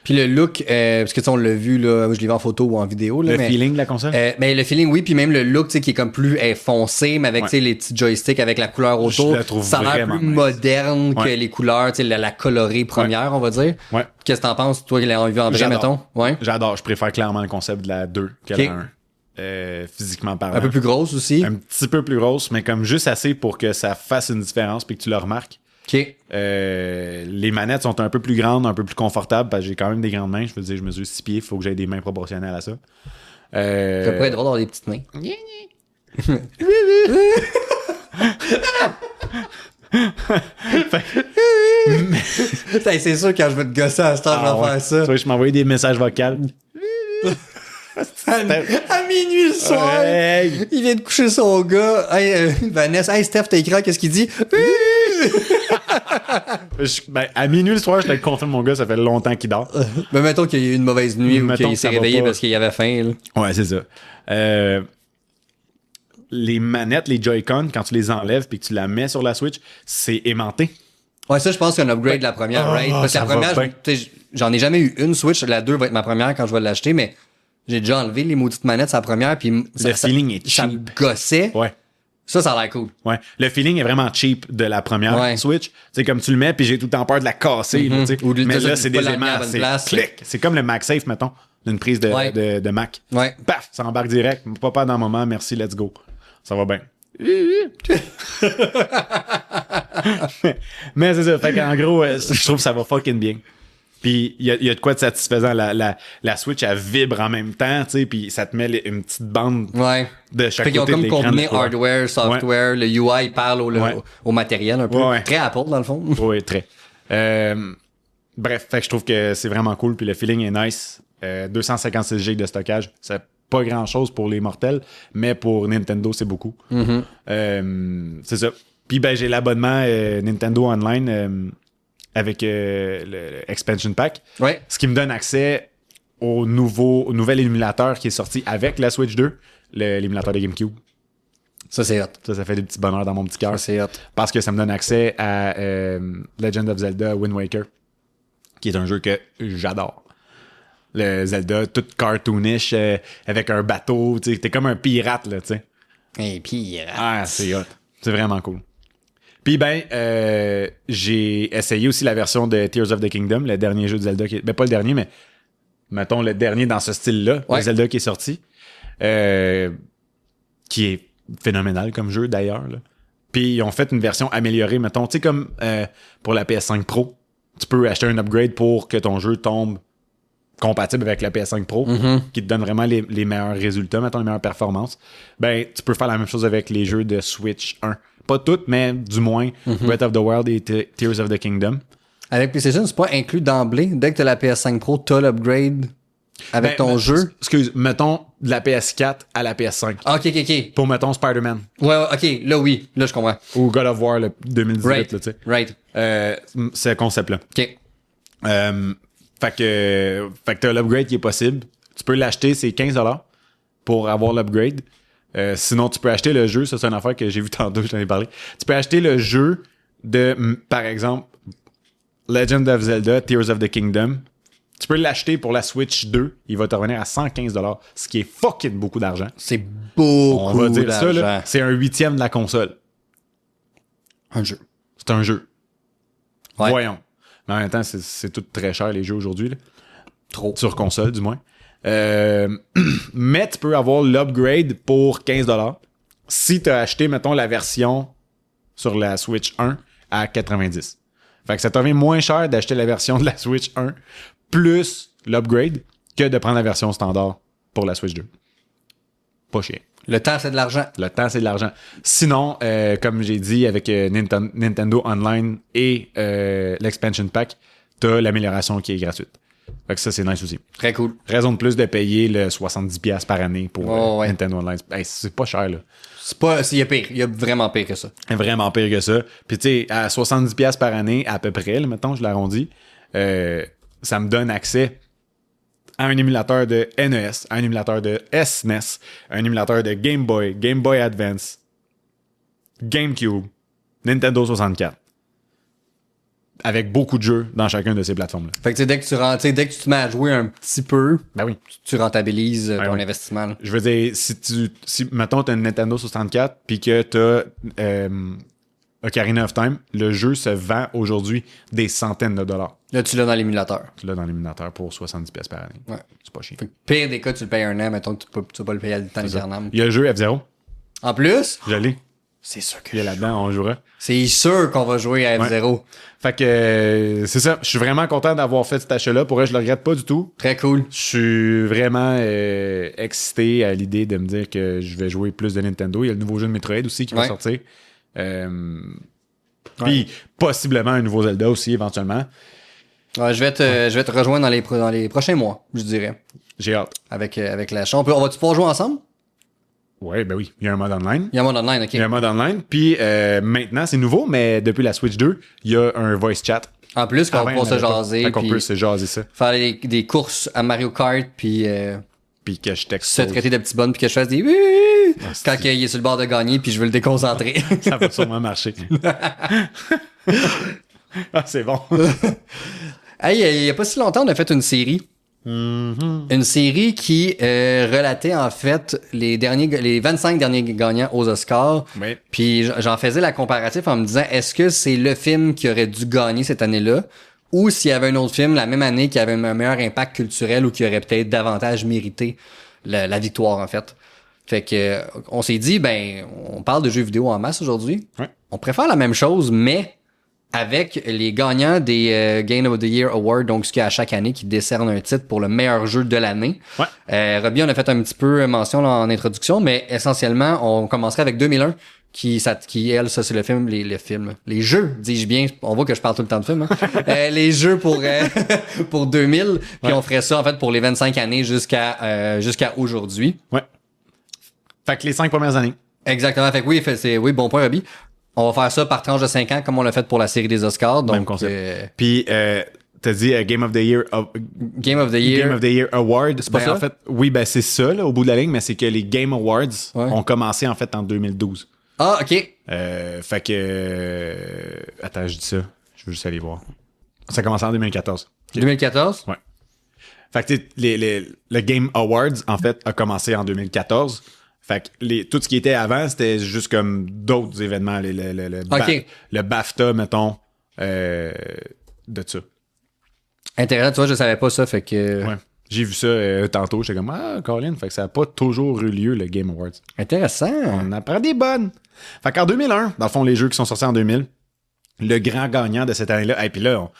Puis le look, parce que tu sais, on l'a vu, là, je l'ai vu en photo ou en vidéo. Là, Le feeling de la console? Mais le feeling, oui, puis même le look, tu sais, qui est comme plus foncé, mais avec tu sais, les petits joysticks avec la couleur autour. Je la trouve ça a l'air plus nice. moderne que les couleurs, tu sais, la colorée première, on va dire. Ouais. Qu'est-ce que t'en penses, toi, qui l'as vu en vrai, mettons? Ouais. J'adore. Je préfère clairement le concept de la 2 que la 1. Physiquement parlant. Un peu plus grosse aussi. Un petit peu plus grosse, mais comme juste assez pour que ça fasse une différence puis que tu le remarques. OK. Les manettes sont un peu plus grandes, un peu plus confortables parce que j'ai quand même des grandes mains. Je veux dire, je mesure 6 pieds, il faut que j'aie des mains proportionnelles à ça. Ça pourrait être drôle d'avoir des petites mains. C'est sûr, quand je vais te gosser à ce temps, je vais faire ça. Tu vois, je m'envoyais des messages vocaux. À minuit le soir, Hey. il vient de coucher son gars. Hey, Vanessa, hey Steph, t'as écrit, qu'est-ce qu'il dit? À minuit le soir, je t'ai content de mon gars, ça fait longtemps qu'il dort. Mais mettons qu'il y a eu une mauvaise nuit ou Mettons qu'il que s'est ça va réveillé pas. parce qu'il avait faim. Là. Ouais, c'est ça. Les manettes, les Joy-Con, quand tu les enlèves puis que tu la mets sur la Switch, c'est aimanté. Ouais, ça, je pense que c'est un upgrade de la première, right? Parce que la ça va première, bien. tu sais, j'en ai jamais eu une Switch. La 2 va être ma première quand je vais l'acheter, mais j'ai déjà enlevé les maudites manettes sa première, puis Le feeling est ça me cheap. gossait. Ouais. Ça a l'air cool. Ouais. Le feeling est vraiment cheap de la première Ouais. Switch. C'est comme tu le mets puis j'ai tout le temps peur de la casser. Là, tu sais. Ou de- mais de- là, de c'est pas des l'amener à la aimants. bonne C'est place. clic. C'est comme le MagSafe, mettons, d'une prise de, Ouais. de Mac. Ouais. Paf, ça embarque direct. Pas peur dans le moment. Merci, let's go. Ça va bien. Mais c'est ça. Fait qu'en gros, je trouve que ça va fucking bien. Puis il y a de quoi de satisfaisant. La Switch, elle vibre en même temps, tu sais, puis ça te met une petite bande Ouais. de chaque Fait qu'ils ont côté de comme l'écran. combiné de quoi. hardware, software, le UI parle Ouais. au matériel un peu. Ouais. Très Apple, dans le fond. Oui, très. Bref, fait que je trouve que c'est vraiment cool, puis le feeling est nice. 256 GB de stockage, c'est pas grand-chose pour les mortels, mais pour Nintendo, c'est beaucoup. C'est ça. Puis ben, j'ai l'abonnement Nintendo Online avec le Expansion Pack, Ouais. ce qui me donne accès au nouvel émulateur qui est sorti avec la Switch 2, l'émulateur de GameCube. Ça, c'est hot. Ça fait des petits bonheurs dans mon petit cœur. Ça, c'est hot. Parce que ça me donne accès à Legend of Zelda Wind Waker, qui est un jeu que j'adore. Le Zelda, tout cartoonish, avec un bateau, tu sais, t'es comme un pirate, là, tu sais. Et puis, Ah, c'est hot. C'est vraiment cool. Puis ben, j'ai essayé aussi la version de Tears of the Kingdom, le dernier jeu de Zelda, ben pas le dernier, mais mettons le dernier dans ce style-là, Ouais. le Zelda qui est sorti, qui est phénoménal comme jeu d'ailleurs, là. Puis ils ont fait une version améliorée, mettons, tu sais, comme pour la PS5 Pro, tu peux acheter un upgrade pour que ton jeu tombe compatible avec la PS5 Pro, qui te donne vraiment les meilleurs résultats, mettons les meilleures performances. Ben, tu peux faire la même chose avec les jeux de Switch 1. Pas toutes, mais du moins Breath of the Wild et Tears of the Kingdom. avec PlayStation, c'est pas inclus d'emblée. Dès que t'as la PS5 Pro, t'as l'upgrade avec ton jeu. Excuse, mettons de la PS4 à la PS5. Ah, ok. Pour, mettons, Spider-Man. Ouais, ok. Là, oui. Là, je comprends. Ou God of War, le 2018, Right. là, tu sais. Right. Ce concept-là. Ok. Fait que t'as l'upgrade qui est possible. Tu peux l'acheter, c'est 15$ pour avoir l'upgrade. Sinon, tu peux acheter le jeu. Ça, c'est une affaire que j'ai vu tantôt, je t'en ai parlé. Tu peux acheter le jeu de, par exemple, Legend of Zelda, Tears of the Kingdom. Tu peux l'acheter pour la Switch 2. Il va te revenir à 115$, ce qui est fucking beaucoup d'argent. C'est beaucoup On va dire ça, là. d'argent. C'est un 8e de la console. Un jeu. C'est un jeu. Ouais. Voyons. Mais en même temps, c'est tout très cher, les jeux aujourd'hui, là. Trop. Sur console, du moins. Mais tu peux avoir l'upgrade pour 15$ si tu as acheté, mettons, la version sur la Switch 1 à 90$. Fait que ça te revient moins cher d'acheter la version de la Switch 1 plus l'upgrade que de prendre la version standard pour la Switch 2. Pas chier. Le temps, c'est de l'argent. Le temps, c'est de l'argent. Sinon, comme j'ai dit, avec Nintendo Online et l'expansion pack, t'as l'amélioration qui est gratuite. Fait que ça, c'est nice aussi. Très cool. Raison de plus de payer le 70$ par année pour Ouais. Nintendo Online. Ben, c'est pas cher, là. Il y a pire. Il y a vraiment pire que ça. Vraiment pire que ça. Puis tu sais, à 70$ par année, à peu près, là, mettons, je l'arrondis, ça me donne accès à un émulateur de NES, à un émulateur de SNES, un émulateur de Game Boy, Game Boy Advance, GameCube, Nintendo 64. Avec beaucoup de jeux dans chacune de ces plateformes-là. Fait que tu sais, dès que tu te mets à jouer un petit peu, Ben oui. tu rentabilises ton ouais. investissement. Là. Je veux dire, si mettons, t'as une Nintendo 64 puis que t'as Ocarina of Time, le jeu se vend aujourd'hui des centaines de dollars. Là, tu l'as dans l'émulateur. Tu l'as dans l'émulateur pour 70$ par année. Ouais. C'est pas chiant. Fait que pire des cas, tu le payes un an, mettons que tu vas pas le payer à temps éternel. Il y a le jeu F-Zero. En plus, Je l'ai. c'est sûr que Il est là-dedans, on jouera. c'est sûr qu'on va jouer à F0. Fait que c'est ça. Je suis vraiment content d'avoir fait cet achat-là. Pour vrai, je le regrette pas du tout. Très cool. Je suis vraiment excité à l'idée de me dire que je vais jouer plus de Nintendo. Il y a le nouveau jeu de Metroid aussi qui va sortir. Puis possiblement un nouveau Zelda aussi éventuellement. Ouais, je vais te rejoindre dans les prochains mois, je dirais. J'ai hâte. Avec la chambre. On va-tu pouvoir jouer ensemble? Ouais, ben oui. Il y a un mode online. Il y a un mode online, ok. Il y a un mode online. Puis maintenant, c'est nouveau, mais depuis la Switch 2, il y a un voice chat. En plus, qu'on peut se jaser. Fait qu'on puis peut se jaser ça. faire des courses à Mario Kart, puis Puis que je texte. se traiter de petits bonnes, puis que je fasse des quand il est sur le bord de gagner, puis je veux le déconcentrer. Ça va sûrement marcher. Ah, c'est bon. Hey, il y a pas si longtemps, on a fait une série. Une série qui relatait en fait les 25 derniers gagnants aux Oscars. Oui. Puis j'en faisais la comparatif en me disant, est-ce que c'est le film qui aurait dû gagner cette année-là, ou s'il y avait un autre film la même année qui avait un meilleur impact culturel ou qui aurait peut-être davantage mérité la victoire en fait. Fait que on s'est dit, ben on parle de jeux vidéo en masse aujourd'hui. Ouais. On préfère la même chose, mais avec les gagnants des Game of the Year Award, donc ce qu'il y a à chaque année qui décerne un titre pour le meilleur jeu de l'année. Ouais. Robbie, on a fait un petit peu mention là, en introduction, mais essentiellement, on commencerait avec 2001, qui elle, ça c'est le film, les jeux, dis-je bien, on voit que je parle tout le temps de films, hein? Les jeux pour 2000, puis on ferait ça en fait pour les 25 années jusqu'à aujourd'hui. Ouais. Fait que les 5 premières années. Exactement, fait que oui, bon point Robbie. On va faire ça par tranche de 5 ans, comme on l'a fait pour la série des Oscars. Donc, Même concept. Puis, t'as dit Game of the Year Game of the Year Award. C'est pas ça? En fait, oui, ben c'est ça, là, au bout de la ligne, mais c'est que les Game Awards ont commencé en fait en 2012. Ah, ok. Fait que... attends, je dis ça. Je veux juste aller voir. Ça a commencé en 2014. 2014? Ouais. Fait que tu sais, le Game Awards, en fait, a commencé en 2014. Fait que tout ce qui était avant, c'était juste comme d'autres événements. Le BAFTA, mettons, de ça. Intéressant, tu vois, je savais pas ça, fait que... Ouais. J'ai vu ça tantôt, j'étais comme, ah, Colin, fait que ça n'a pas toujours eu lieu, le Game Awards. Intéressant. On apprend des bonnes. Fait qu'en 2001, dans le fond, les jeux qui sont sortis en 2000, le grand gagnant de cette année-là, et puis là,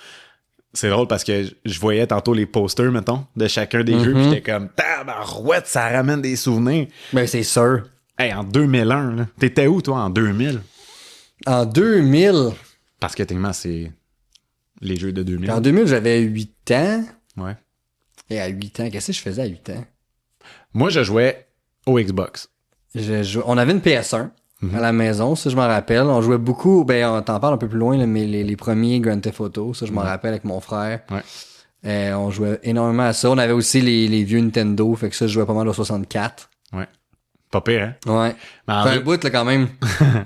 c'est drôle parce que je voyais tantôt les posters, mettons, de chacun des jeux, pis j'étais comme, tabarouette, ça ramène des souvenirs. Ben, c'est sûr. Hey, en 2001, là, t'étais où, toi, en 2000? En 2000... Parce que, techniquement, c'est les jeux de 2000. En 2000, j'avais 8 ans. Ouais. Et à 8 ans, qu'est-ce que je faisais à 8 ans? Moi, je jouais au Xbox. On avait une PS1 à la maison, ça je m'en rappelle. On jouait beaucoup, on t'en parle un peu plus loin, là, mais les premiers Grand Theft Auto, ça je m'en rappelle avec mon frère. Ouais. On jouait énormément à ça. On avait aussi les vieux Nintendo, fait que ça je jouais pas mal au 64. Ouais. Pas pire, hein? Ouais. C'est un bout là quand même.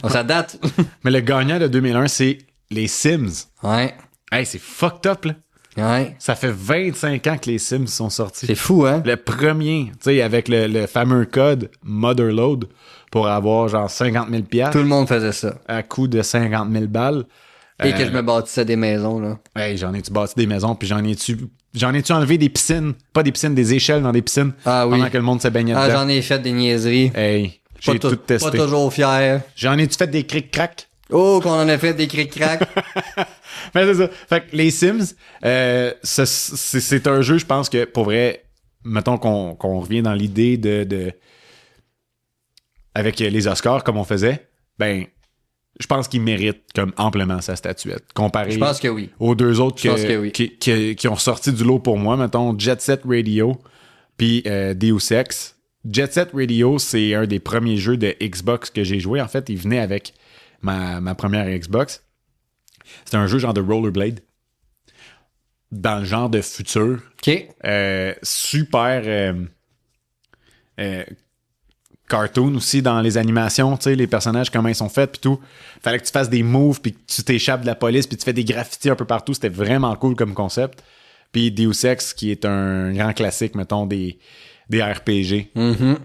Ça date. Mais le gagnant de 2001, c'est les Sims. Ouais. Hey, c'est fucked up, là. Ouais. Ça fait 25 ans que les Sims sont sortis. C'est fou, hein? Le premier, tu sais, avec le fameux code Motherload pour avoir genre 50 000 Tout le monde faisait ça. à coût de 50 000 balles. Et que je me bâtissais des maisons, là. Hey, j'en ai-tu bâti des maisons, puis j'en ai-tu enlevé des piscines, pas des piscines, des échelles dans des piscines pendant que le monde se baignait dedans. J'en ai fait des niaiseries. Hey, j'ai tout testé. Pas toujours fier. J'en ai-tu fait des cric-crac? Oh, qu'on en a fait des cric-crac. Mais c'est ça. Fait que les Sims, c'est un jeu, je pense que, pour vrai, mettons qu'on revient dans l'idée de avec les Oscars, comme on faisait, ben, je pense qu'il mérite comme amplement sa statuette. Comparé Je pense que oui. aux deux autres Je pense que oui. qui ont sorti du lot pour moi, mettons Jet Set Radio puis Deus Ex. Jet Set Radio, c'est un des premiers jeux de Xbox que j'ai joué. En fait, il venait avec ma première Xbox. C'était un jeu genre de rollerblade dans le genre de futur. OK. Super cartoon aussi dans les animations, tu sais, les personnages, comment ils sont faits, puis tout. Fallait que tu fasses des moves, puis que tu t'échappes de la police, puis tu fais des graffitis un peu partout. C'était vraiment cool comme concept. Puis Deus Ex, qui est un grand classique, mettons, des RPG. Je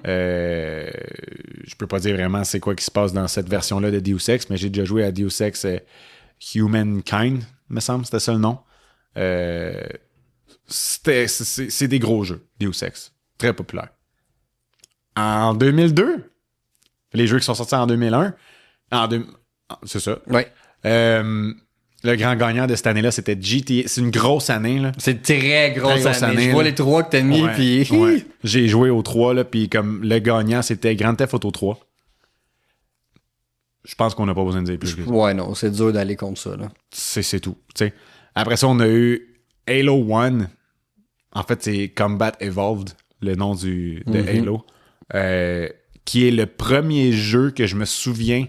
peux pas dire vraiment c'est quoi qui se passe dans cette version-là de Deus Ex, mais j'ai déjà joué à Deus Ex Humankind, me semble, c'était ça le nom. C'est des gros jeux, Deus Ex. Très populaire. En 2002, les jeux qui sont sortis en 2001, c'est ça. Oui. Le grand gagnant de cette année-là, c'était GTA. C'est une grosse année, là. C'est une très grosse année. Je vois là. les 3 que t'as mis, Ouais, puis... ouais. J'ai joué aux 3, là, puis comme le gagnant, c'était Grand Theft Auto 3. Je pense qu'on n'a pas besoin de dire plus que ça. Ouais, non, c'est dur d'aller contre ça, là. C'est tout, tu sais. Après ça, on a eu Halo 1. En fait, c'est Combat Evolved, le nom de Halo. Qui est le premier jeu que je me souviens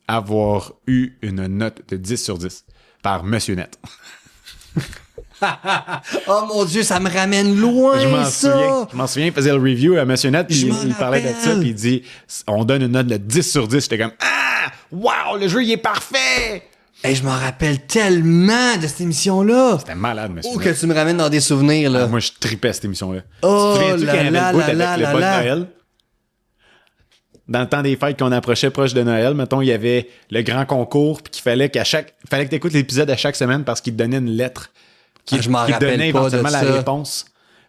avoir eu une note de 10 sur 10 par Monsieur Net. Oh mon Dieu, ça me ramène loin, Je m'en souviens, il faisait le review à Monsieur Net, puis il parlait de ça, puis il dit on donne une note de 10 sur 10. J'étais comme wow, le jeu il est parfait! Hey, je m'en rappelle tellement de cette émission-là. C'était malade, Monsieur Oh, Net. que tu me ramènes dans des souvenirs, là. Moi, je tripais cette émission-là. Oh tu te souviens-tu là quand il y avait là le bout là avec là le là bas de là. Noël? Dans le temps des fêtes qu'on approchait proche de Noël, mettons, il y avait le grand concours, puis qu'il fallait que tu écoutes l'épisode à chaque semaine parce qu'il te donnait une lettre qui je m'en te rappelle donnait pas éventuellement de la ça. réponse.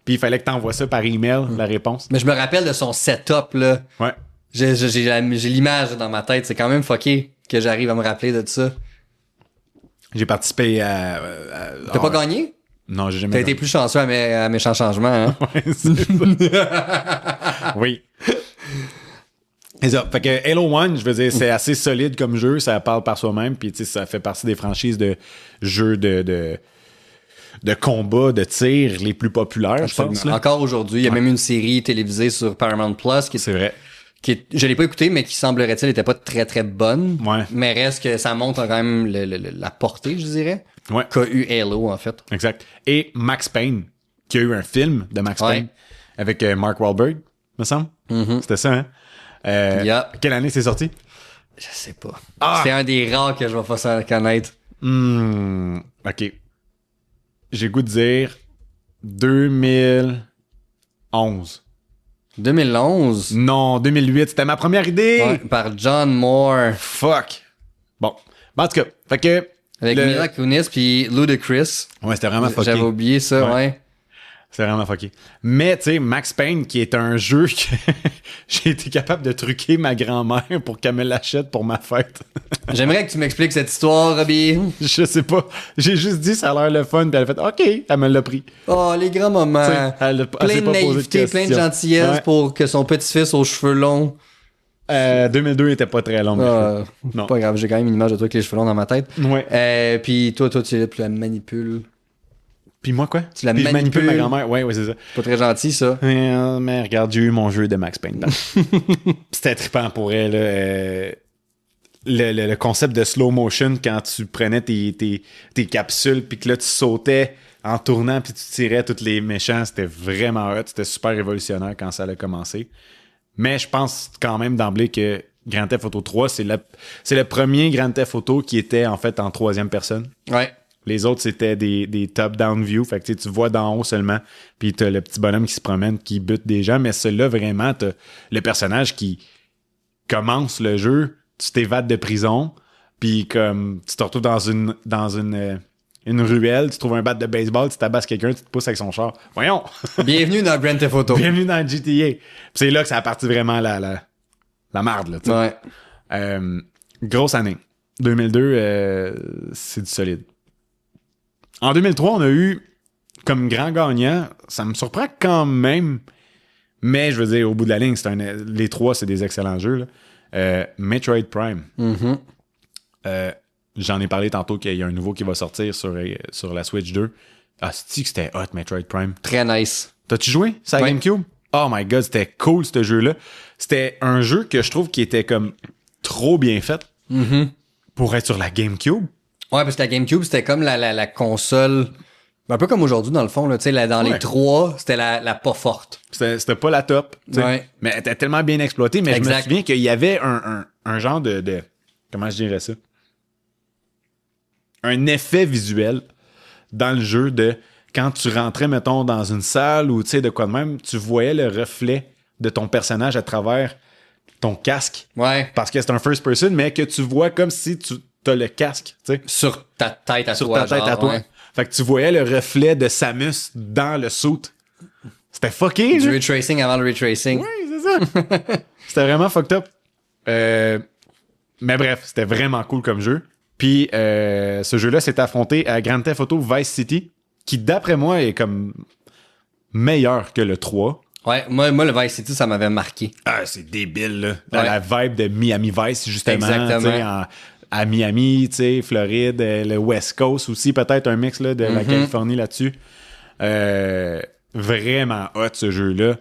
Puis il fallait que tu envoies ça par email, la réponse. Mais je me rappelle de son setup, là. Ouais. J'ai l'image dans ma tête. C'est quand même fucké que j'arrive à me rappeler de ça. J'ai participé à T'as pas gagné? Non, j'ai T'as jamais été plus chanceux à Méchant Changement, hein? Ouais, c'est ça. Oui. C'est ça. Fait que Halo 1, je veux dire, c'est assez solide comme jeu, ça parle par soi-même, puis tu sais, ça fait partie des franchises de jeux de combat, de tir les plus populaires, je pense. Là. Encore aujourd'hui, il y a même une série télévisée sur Paramount Plus qui C'est vrai. je l'ai pas écouté, mais qui semblerait-il était pas très très bonne. Ouais. Mais reste que ça montre quand même la portée, je dirais, Ouais. qu'a eu Halo, en fait. Exact. Et Max Payne, qui a eu un film de Max Ouais. Payne avec Mark Wahlberg, me semble. C'était ça, hein? Yep. Quelle année c'est sorti? Je sais pas. Ah! C'est un des rares que je vais pas connaître. OK. J'ai le goût de dire 2011. 2011. Non, 2008. C'était ma première idée. Ouais, par John Moore. Fuck. Bon. En tout cas, fait que... Avec Mila Kunis puis Ludacris. Ouais, c'était vraiment fucké. J'avais oublié ça, ouais. C'est vraiment fucké. Mais, tu sais, Max Payne, qui est un jeu que j'ai été capable de truquer ma grand-mère pour qu'elle me l'achète pour ma fête. J'aimerais que tu m'expliques cette histoire, Robbie. Je sais pas. J'ai juste dit ça a l'air le fun, puis elle a fait OK, elle me l'a pris. Oh, les grands moments. T'sais, elle Plein s'est de pas posé de naïveté, plein de questions. gentillesse Ouais. pour que son petit-fils aux cheveux longs. 2002 était pas très long. mes cheveux. Non. Pas grave, j'ai quand même une image de toi avec les cheveux longs dans ma tête. Ouais. Puis toi, tu la manipules. Puis moi, quoi? Tu la Puis je manipule manipules. ma grand-mère. Ouais, c'est ça. Pas très gentil, ça. Mais regarde, j'ai eu mon jeu de Max Payne. C'était trippant pour elle. Le concept de slow motion, quand tu prenais tes capsules, puis que là, tu sautais en tournant, puis tu tirais tous les méchants, c'était vraiment hot. C'était super révolutionnaire quand ça a commencé. Mais je pense quand même d'emblée que Grand Theft Auto 3, c'est le premier Grand Theft Auto qui était en fait en troisième personne. Ouais. Les autres, c'était des top-down view. Fait que tu vois d'en haut seulement. Puis t'as le petit bonhomme qui se promène, qui bute des gens. Mais celui-là, vraiment, t'as le personnage qui commence le jeu. Tu t'évades de prison. Puis comme tu te retrouves dans une ruelle. Tu trouves un bat de baseball. Tu tabasses quelqu'un. Tu te pousses avec son char. Voyons! Bienvenue dans Grand Theft Auto. Bienvenue dans GTA. Puis c'est là que ça a parti vraiment la marde. Là, t'sais. Ouais. Grosse année. 2002, c'est du solide. En 2003, on a eu comme grand gagnant, ça me surprend quand même, mais je veux dire, au bout de la ligne, les trois, c'est des excellents jeux. Là. Metroid Prime. J'en ai parlé tantôt qu'il y a un nouveau qui va sortir sur la Switch 2. Ah, c'est-tu que c'était hot, Metroid Prime? Très nice. T'as-tu joué? C'est à GameCube? Oh my god, c'était cool, ce jeu-là. C'était un jeu que je trouve qui était comme trop bien fait pour être sur la GameCube. Ouais, parce que la GameCube, c'était comme la console... Un peu comme aujourd'hui, dans le fond. Là, dans les trois, c'était la pas forte. C'était pas la top. Ouais. Mais elle était tellement bien exploitée. Mais Exact. je me souviens qu'il y avait un genre de... Comment je dirais ça? Un effet visuel dans le jeu de... Quand tu rentrais, mettons, dans une salle ou de quoi de même, tu voyais le reflet de ton personnage à travers ton casque. Ouais. Parce que c'est un first person, mais que tu vois comme si tu as le casque. T'sais. Sur ta tête à Sur toi. ta tête à toi. Ouais. Fait que tu voyais le reflet de Samus dans le suit. C'était fucké, Du là. retracing avant le retracing. Oui, c'est ça. C'était vraiment fucked up. Mais bref, c'était vraiment cool comme jeu. Puis ce jeu-là s'est affronté à Grand Theft Auto Vice City, qui d'après moi est comme meilleur que le 3. Ouais, moi le Vice City, ça m'avait marqué. Ah, c'est débile, là. Dans Ouais. la vibe de Miami Vice, justement. Exactement. t'sais, à Miami, Floride, le West Coast aussi, peut-être un mix là, de la Californie là-dessus. Vraiment hot, ce jeu-là.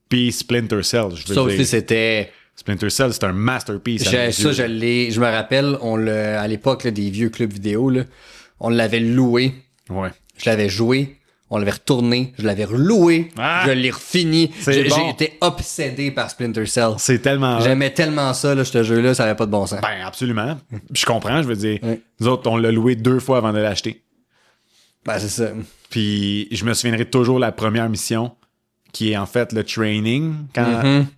Puis Splinter Cell, je veux Ça dire. aussi, c'était... Splinter Cell, c'est un masterpiece. Je me rappelle, à l'époque là, des vieux clubs vidéo, là, on l'avait loué. Ouais. Je l'avais joué. On l'avait retourné. Je l'avais reloué. Ah! Je l'ai refini. C'est bon. J'ai été obsédé par Splinter Cell. C'est tellement hot. J'aimais tellement ça, là, ce jeu-là, ça avait pas de bon sens. Ben, absolument. Je comprends, je veux dire. Ouais. Nous autres, on l'a loué 2 fois avant de l'acheter. Ben, c'est ça. Puis je me souviendrai toujours la première mission, qui est en fait le training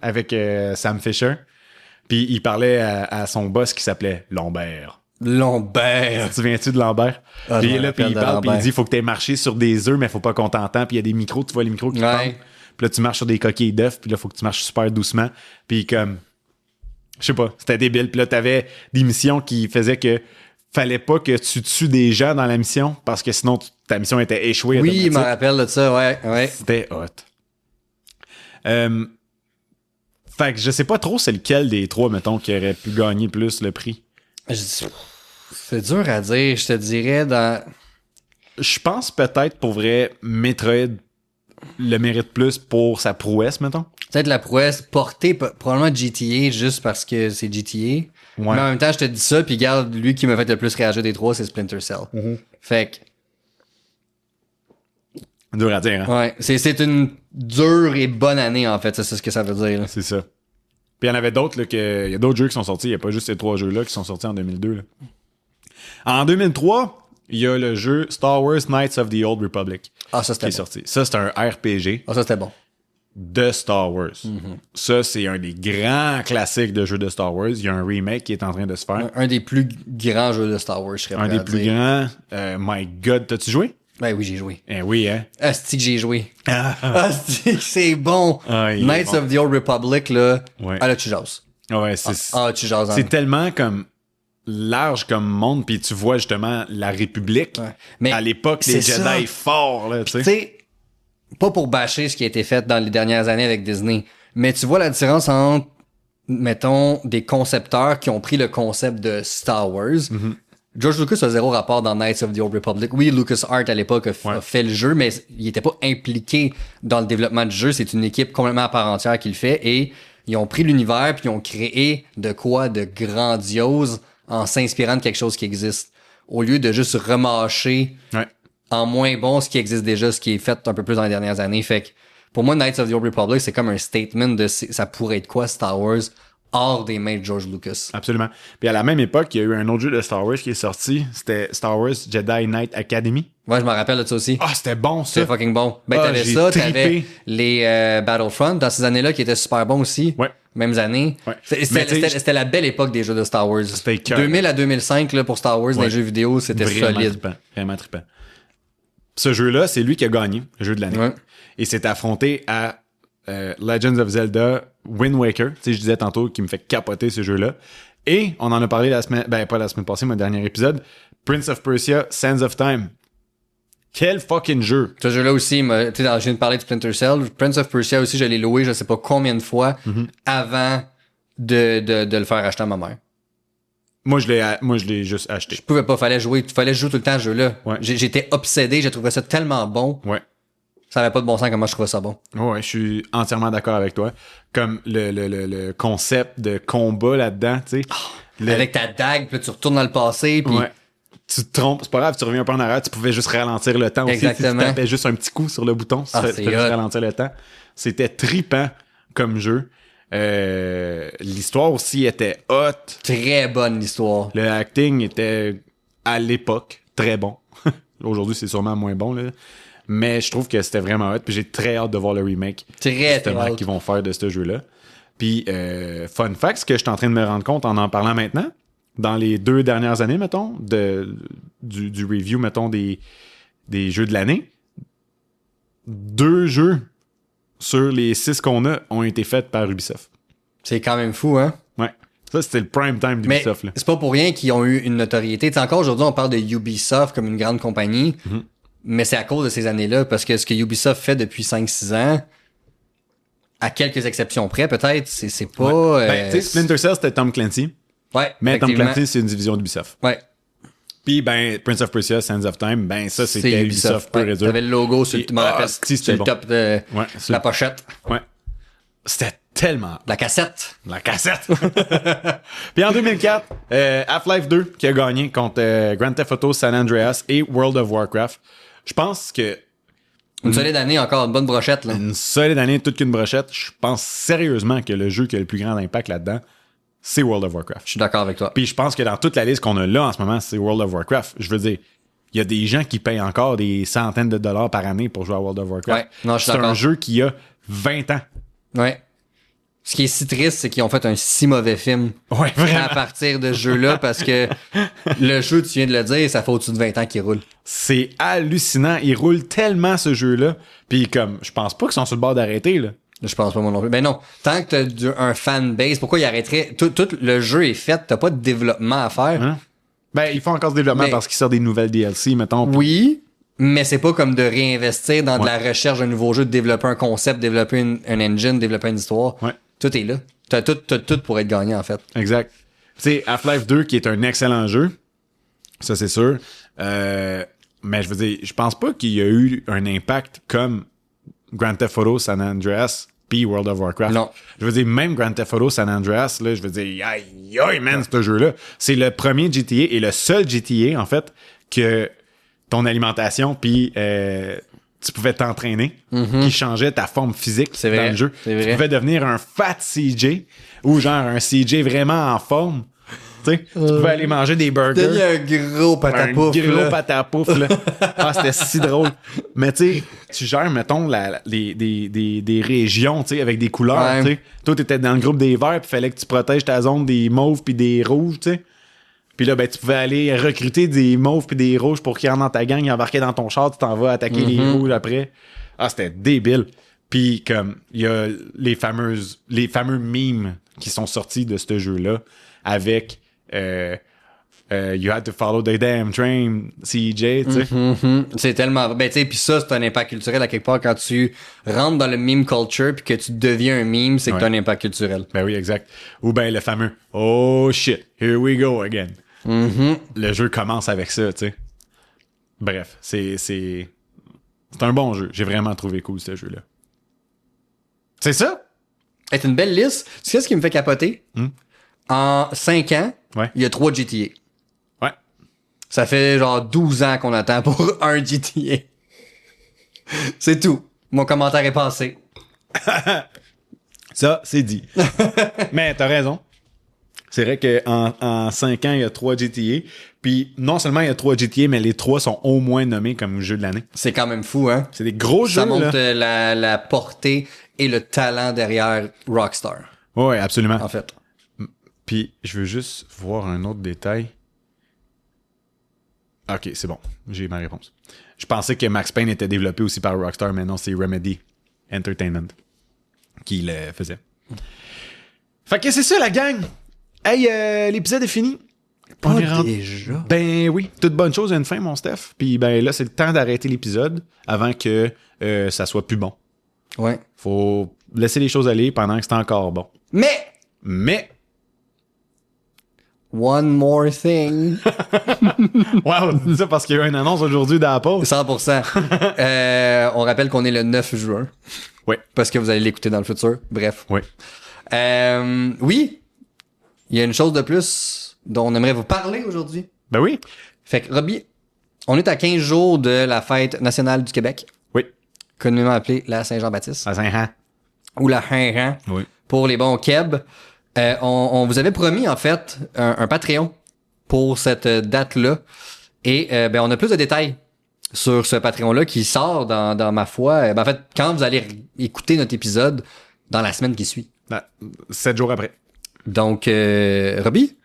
avec Sam Fisher. Puis il parlait à son boss qui s'appelait Lambert. Lambert. Tu te souviens-tu de Lambert? Ah, Puis il je est me là, puis rappelle il de parle, puis il Lambert. dit faut que tu aies marché sur des œufs, mais faut pas qu'on t'entende. Puis il y a des micros, tu vois les micros qui parlent. Puis là, tu marches sur des coquilles d'œufs, puis là, faut que tu marches super doucement. Puis comme, je sais pas, c'était débile. Puis là, t'avais des missions qui faisaient que fallait pas que tu tues des gens dans la mission, parce que sinon, ta mission était échouée. Oui, il me automatique. rappelle de ça, ouais. C'était hot. Fait que je sais pas trop c'est lequel des trois, mettons, qui aurait pu gagner plus le prix. C'est dur à dire, je te dirais dans... Je pense peut-être, pour vrai, Metroid le mérite plus pour sa prouesse, mettons. Peut-être la prouesse portée probablement GTA juste parce que c'est GTA. Ouais. Mais en même temps, je te dis ça, puis regarde, lui qui m'a fait le plus réagir des trois, c'est Splinter Cell. Fait que, Dur à dire, hein? ouais, c'est une dure et bonne année, en fait, ça, c'est ce que ça veut dire. Là. C'est ça. Puis il y en avait d'autres, là, il y a d'autres jeux qui sont sortis. Il n'y a pas juste ces 3 jeux-là qui sont sortis en 2002. Là. En 2003, il y a le jeu Star Wars Knights of the Old Republic Ah, ça, qui c'était est bon. sorti. Ça, c'est un RPG Ah, ça, c'était bon. de Star Wars. Ça, c'est un des grands classiques de jeux de Star Wars. Il y a un remake qui est en train de se faire. Un des plus grands jeux de Star Wars, je serais Un prêt des à plus dire. grands. My God, t'as-tu joué? Ben oui, j'ai joué. Eh oui, hein? Asti que j'ai joué. Asti que c'est bon. Ah, il est Knights bon. of the Old Republic, là. Ouais. Ah, là, tu jases. Ouais, Tu jases. c'est tellement comme large comme monde, puis tu vois justement la République. Ouais. Mais à l'époque, les c'est Jedi ça. forts, là, tu Tu sais. sais, pas pour bâcher ce qui a été fait dans les dernières années avec Disney, mais tu vois la différence entre, mettons, des concepteurs qui ont pris le concept de Star Wars. Mm-hmm. George Lucas a zéro rapport dans Knights of the Old Republic. Oui, LucasArts à l'époque a fait le jeu, mais il était pas impliqué dans le développement du jeu. C'est une équipe complètement à part entière qui le fait et ils ont pris l'univers puis ils ont créé de quoi de grandiose en s'inspirant de quelque chose qui existe. Au lieu de juste remâcher Ouais. en moins bon ce qui existe déjà, ce qui est fait un peu plus dans les dernières années. Fait que pour moi, Knights of the Old Republic, c'est comme un statement de ça pourrait être quoi Star Wars hors des mains de George Lucas. Absolument. Puis à la même époque, il y a eu un autre jeu de Star Wars qui est sorti. C'était Star Wars Jedi Knight Academy. Ouais, je me rappelle de ça aussi. Ah, c'était bon, ça. C'était fucking bon. Ben, Ah, t'avais j'ai ça, trippé. t'avais les Battlefront dans ces années-là qui étaient super bons aussi. Ouais. Mêmes années. Ouais. C'était Mais t'sais, c'était la belle époque des jeux de Star Wars. C'était écœurant. 2000 à 2005 là, pour Star Wars dans les jeux vidéo, c'était Vraiment solide. trippant. Vraiment trippant. Ce jeu-là, c'est lui qui a gagné, le jeu de l'année. Ouais. Et s'est affronté à Legends of Zelda Wind Waker. Tu sais, je disais tantôt qu'il me fait capoter ce jeu-là. Et on en a parlé la semaine... Ben, pas la semaine passée, mon dernier épisode. Prince of Persia, Sands of Time. Quel fucking jeu! Ce jeu-là aussi, tu sais, je viens de parler de Splinter Cell. Prince of Persia aussi, je l'ai loué, je sais pas combien de fois, avant de le faire acheter à ma mère. Moi, je l'ai juste acheté. Je pouvais pas, fallait jouer tout le temps à ce jeu-là. Ouais. J'étais obsédé, j'ai trouvé ça tellement bon. Ouais. Ça avait pas de bon sens comment je trouvais ça bon. Ouais, je suis entièrement d'accord avec toi. Comme le concept de combat là-dedans, tu sais. Avec ta dague, puis là, tu retournes dans le passé, puis Ouais. Tu te trompes, c'est pas grave, tu reviens un peu en arrière, tu pouvais juste ralentir le temps aussi. Exactement. Tu tapais juste un petit coup sur le bouton, tu fais c'est juste hot. ralentir le temps. C'était tripant comme jeu. L'histoire aussi était hot. très bonne l'histoire. Le acting était, à l'époque, très bon. Aujourd'hui, c'est sûrement moins bon, là. Mais je trouve que c'était vraiment hot. Puis j'ai très hâte de voir le remake. Très justement, qu'ils vont faire de ce jeu-là. Puis, fun fact, ce que je suis en train de me rendre compte en parlant maintenant, dans les 2 dernières années, mettons, du review, mettons, des jeux de l'année, 2 jeux sur les 6 qu'on a ont été faits par Ubisoft. C'est quand même fou, hein? Ouais. Ça, c'était le prime time Mais d'Ubisoft, là. c'est pas pour rien qu'ils ont eu une notoriété. T'sais, encore aujourd'hui, on parle de Ubisoft comme une grande compagnie, mais c'est à cause de ces années-là, parce que ce que Ubisoft fait depuis 5-6 ans, à quelques exceptions près, peut-être, c'est pas... Ben, tu sais, Splinter Cell, c'était Tom Clancy. Ouais, Mais Tom effectivement. Clancy, c'est une division d'Ubisoft. Ouais, Puis, ben, Prince of Persia, Sands of Time, ben, ça, c'est c'était Ubisoft pur Ouais, et dur. t'avais le logo sur, Puis, je me rappelle, c'était sur le bon. top de Ouais, la pochette, Ouais. C'était tellement... la cassette. La cassette! Puis en 2004, Half-Life 2 qui a gagné contre Grand Theft Auto, San Andreas et World of Warcraft. Je pense que Une solide année encore, une bonne brochette, là. une solide année, toute qu'une brochette. Je pense sérieusement que le jeu qui a le plus grand impact là-dedans, c'est World of Warcraft. Je suis d'accord avec toi. Puis je pense que dans toute la liste qu'on a là en ce moment, c'est World of Warcraft. Je veux dire, il y a des gens qui payent encore des centaines de dollars par année pour jouer à World of Warcraft. Ouais, non, je suis c'est d'accord. un jeu qui a 20 ans. Ouais. Ce qui est si triste, c'est qu'ils ont fait un si mauvais film Ouais, à vraiment. partir de ce jeu-là, parce que le jeu, tu viens de le dire, ça fait au-dessus de 20 ans qu'il roule. C'est hallucinant. Il roule tellement ce jeu-là. Puis comme, je pense pas qu'ils sont sur le bord d'arrêter, là. Je pense pas moi non plus. Ben non, tant que t'as un fanbase, pourquoi il arrêterait? Tout le jeu est fait, t'as pas de développement à faire. Hein? Ben, ils font encore ce développement Mais- parce qu'ils sortent des nouvelles DLC, mettons. Oui, mais c'est pas comme de réinvestir dans de la recherche d'un nouveau jeu, de développer un concept, développer un engine, développer une histoire. Ouais. Tout est là. T'as tout pour être gagnant, en fait. Exact. Tu sais, Half-Life 2, qui est un excellent jeu, ça c'est sûr. Mais je veux dire, je pense pas qu'il y a eu un impact comme Grand Theft Auto, San Andreas, puis World of Warcraft. Non. Je veux dire, même Grand Theft Auto, San Andreas, là, je veux dire, aïe, aïe, man, ce jeu-là. C'est le premier GTA et le seul GTA, en fait, que ton alimentation, puis tu pouvais t'entraîner, qui changeait ta forme physique C'est dans vrai, le jeu. c'est Tu vrai. pouvais devenir un fat CJ ou genre un CJ vraiment en forme. Tu sais, tu pouvais aller manger des burgers. Il y a un gros patapouf. Un gros là. patapouf, là. Ah, c'était si drôle. Mais tu sais, tu gères, mettons, des régions, tu sais, avec des couleurs, Ouais. tu sais. Toi, t'étais dans le groupe des verts, puis fallait que tu protèges ta zone des mauves puis des rouges, tu sais. Puis là, ben, tu pouvais aller recruter des mauves puis des rouges pour qu'ils rentrent dans ta gang, ils embarquaient dans ton char, tu t'en vas attaquer les rouges après. Ah, c'était débile. Puis comme, il y a les fameux memes qui sont sortis de ce jeu-là avec You had to follow the damn train, CJ, tu sais. C'est tellement... Ben, tu sais, puis ça, c'est un impact culturel à quelque part. Quand tu rentres dans le meme culture puis que tu deviens un meme, c'est que t'as un impact culturel. Ben oui, exact. Ou ben le fameux Oh shit, here we go again. Le jeu commence avec ça, tu sais. Bref, c'est un bon jeu. J'ai vraiment trouvé cool ce jeu-là. C'est ça? C'est une belle liste. Tu sais ce qui me fait capoter? En 5 ans, Ouais. il y a 3 GTA. Ouais. Ça fait genre 12 ans qu'on attend pour un GTA. C'est tout. Mon commentaire est passé. Ça, c'est dit. Mais t'as raison. C'est vrai qu'en 5 ans, il y a 3 GTA. Puis non seulement il y a 3 GTA, mais les 3 sont au moins nommés comme jeu de l'année. C'est quand même fou, hein? C'est des gros jeux, Ça montre là. la portée et le talent derrière Rockstar, Ouais, absolument. en fait. Puis je veux juste voir un autre détail. Ok, c'est bon. J'ai ma réponse. Je pensais que Max Payne était développé aussi par Rockstar, mais non, c'est Remedy Entertainment qui le faisait. Fait que c'est ça, la gang! Hey, l'épisode est fini. On est rendu- déjà? Ben oui, toute bonne chose a une fin, mon Steph. Puis ben là, c'est le temps d'arrêter l'épisode avant que ça soit plus bon. Ouais. Faut laisser les choses aller pendant que c'est encore bon. Mais Mais One more thing. Wow, tu dis ça parce qu'il y a eu une annonce aujourd'hui d'Apple. 100%. On rappelle qu'on est le 9 juin. Oui. Parce que vous allez l'écouter dans le futur. Bref. Oui. Oui. Il y a une chose de plus dont on aimerait vous parler aujourd'hui. Ben oui. Fait que, Robbie, on est à 15 jours de la fête nationale du Québec. Oui. Communément appelée la Saint-Jean-Baptiste. À Saint-Jean. Ou la Saint-Jean. Oui. Pour les bons Keb. On vous avait promis, en fait, un Patreon pour cette date-là. Et ben, on a plus de détails sur ce Patreon-là qui sort dans ma foi. En fait, quand vous allez écouter notre épisode dans la semaine qui suit. 7 jours après. Donc, Robbie,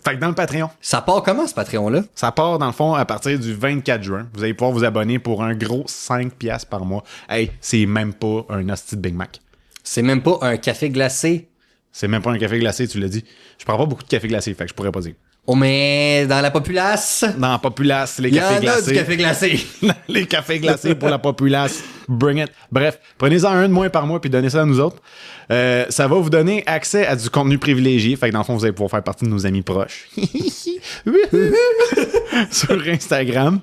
Fait que dans le Patreon, ça part comment, ce Patreon-là? ça part dans le fond à partir du 24 juin. Vous allez pouvoir vous abonner pour un gros 5$ par mois. Hey, c'est même pas un hostie de Big Mac. C'est même pas un café glacé. C'est même pas un café glacé, tu l'as dit. Je prends pas beaucoup de café glacé, fait que je pourrais pas dire. Oh, mais dans la populace, Dans la populace, les il y en cafés a glacés. du café glacé. Les cafés glacés pour la populace. Bring it. Bref, prenez-en un de moins par mois puis donnez ça à nous autres. Ça va vous donner accès à du contenu privilégié. Fait que dans le fond, vous allez pouvoir faire partie de nos amis proches. Sur Instagram.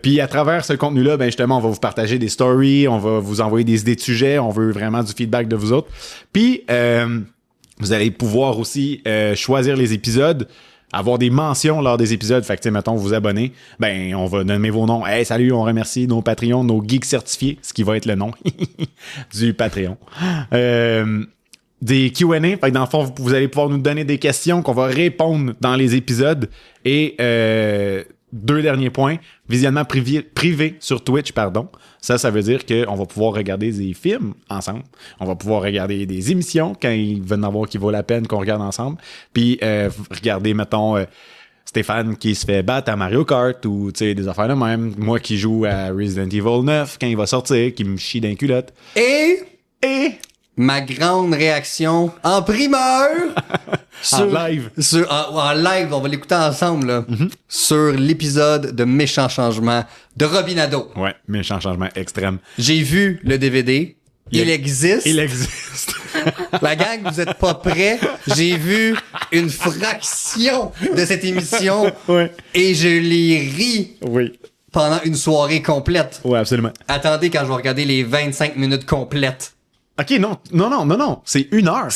Puis à travers ce contenu-là, ben justement, on va vous partager des stories, on va vous envoyer des idées de sujets, on veut vraiment du feedback de vous autres. Puis vous allez pouvoir aussi choisir les épisodes, avoir des mentions lors des épisodes. Fait que, tu sais, mettons, vous abonnez, ben, on va nommer vos noms. Hey, salut, on remercie nos Patreons, nos geeks certifiés, ce qui va être le nom du Patreon. Des Q&A. Fait que dans le fond, vous allez pouvoir nous donner des questions qu'on va répondre dans les épisodes. Et 2 derniers points. Visionnement privé sur Twitch, pardon. Ça veut dire qu'on va pouvoir regarder des films ensemble. On va pouvoir regarder des émissions quand il va en avoir qui vaut la peine qu'on regarde ensemble. Puis regarder, mettons, Stéphane qui se fait battre à Mario Kart ou des affaires de même. Moi qui joue à Resident Evil 9 quand il va sortir, qui me chie d'un culotte. Et ma grande réaction en primeur En live. En live, on va l'écouter ensemble là, sur l'épisode de Méchant Changement de Robinado. Ouais, méchant changement extrême. J'ai vu le DVD. Il existe. Il existe. La gang, vous êtes pas prêts. J'ai vu une fraction de cette émission Ouais. et je l'ai ri Oui. pendant une soirée complète. Ouais, absolument. Attendez quand je vais regarder les 25 minutes complètes. OK, non. C'est 1 heure.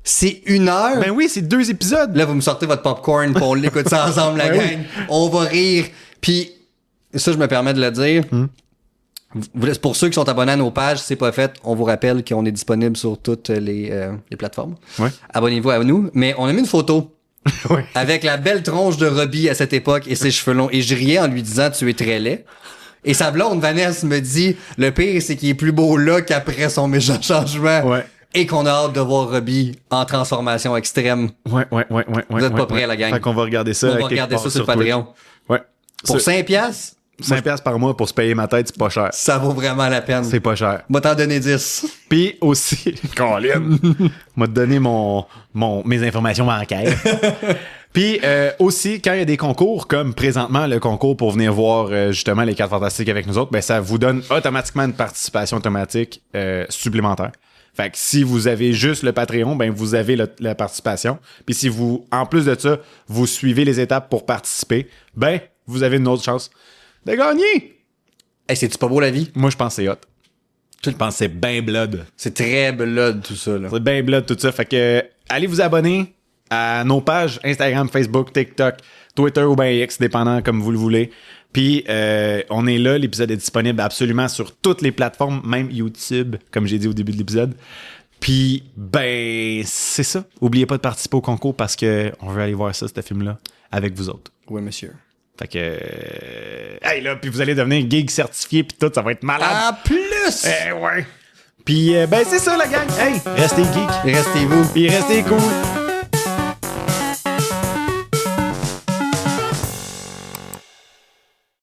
C'est 1 heure. Ben oui, c'est 2 épisodes. Là, vous me sortez votre popcorn pour on l'écoute ça ensemble, la Ouais, gang. On va rire. Puis, ça, je me permets de le dire. Pour ceux qui sont abonnés à nos pages, c'est pas fait. On vous rappelle qu'on est disponible sur toutes les plateformes. Ouais. Abonnez-vous à nous. Mais on a mis une photo Ouais. avec la belle tronche de Robbie à cette époque et ses cheveux longs. Et je riais en lui disant « Tu es très laid ». Et sa blonde, Vanessa, me dit « Le pire, c'est qu'il est plus beau là qu'après son méchant changement. Ouais. » Et qu'on a hâte de voir Robbie en transformation extrême. Ouais. Vous êtes pas prêts, la gang. Fait qu'on va regarder ça. On va quelque regarder part ça sur le Patreon. Twitch. Ouais. Pour 5 piastres, 5$ par mois pour se payer ma tête, c'est pas cher. ça vaut vraiment la peine. C'est pas cher. Moi, t'en donner 10. Puis aussi, Colin, m'a donné mes informations bancaires. Puis aussi, quand il y a des concours, comme présentement le concours pour venir voir justement les 4 fantastiques avec nous autres, ben ça vous donne automatiquement une participation automatique supplémentaire. Fait que si vous avez juste le Patreon, ben vous avez la participation. Puis si vous, en plus de ça, vous suivez les étapes pour participer, ben vous avez une autre chance de gagner. Hey, c'est-tu pas beau la vie? Moi, je pense que c'est hot. Je pense que c'est ben blood. C'est très blood tout ça, là. C'est ben blood tout ça. Fait que allez vous abonner à nos pages Instagram, Facebook, TikTok, Twitter ou ben X, dépendant comme vous le voulez. Puis on est là, l'épisode est disponible absolument sur toutes les plateformes, même YouTube, comme j'ai dit au début de l'épisode. Puis ben c'est ça. Oubliez pas de participer au concours parce que on veut aller voir ça, ce film-là, avec vous autres. Oui, monsieur. Fait que hey là, puis vous allez devenir geek certifié puis tout, ça va être malade. En plus! Ouais. Puis ben c'est ça la gang. Hey, restez geek. Restez-vous. Puis restez cool.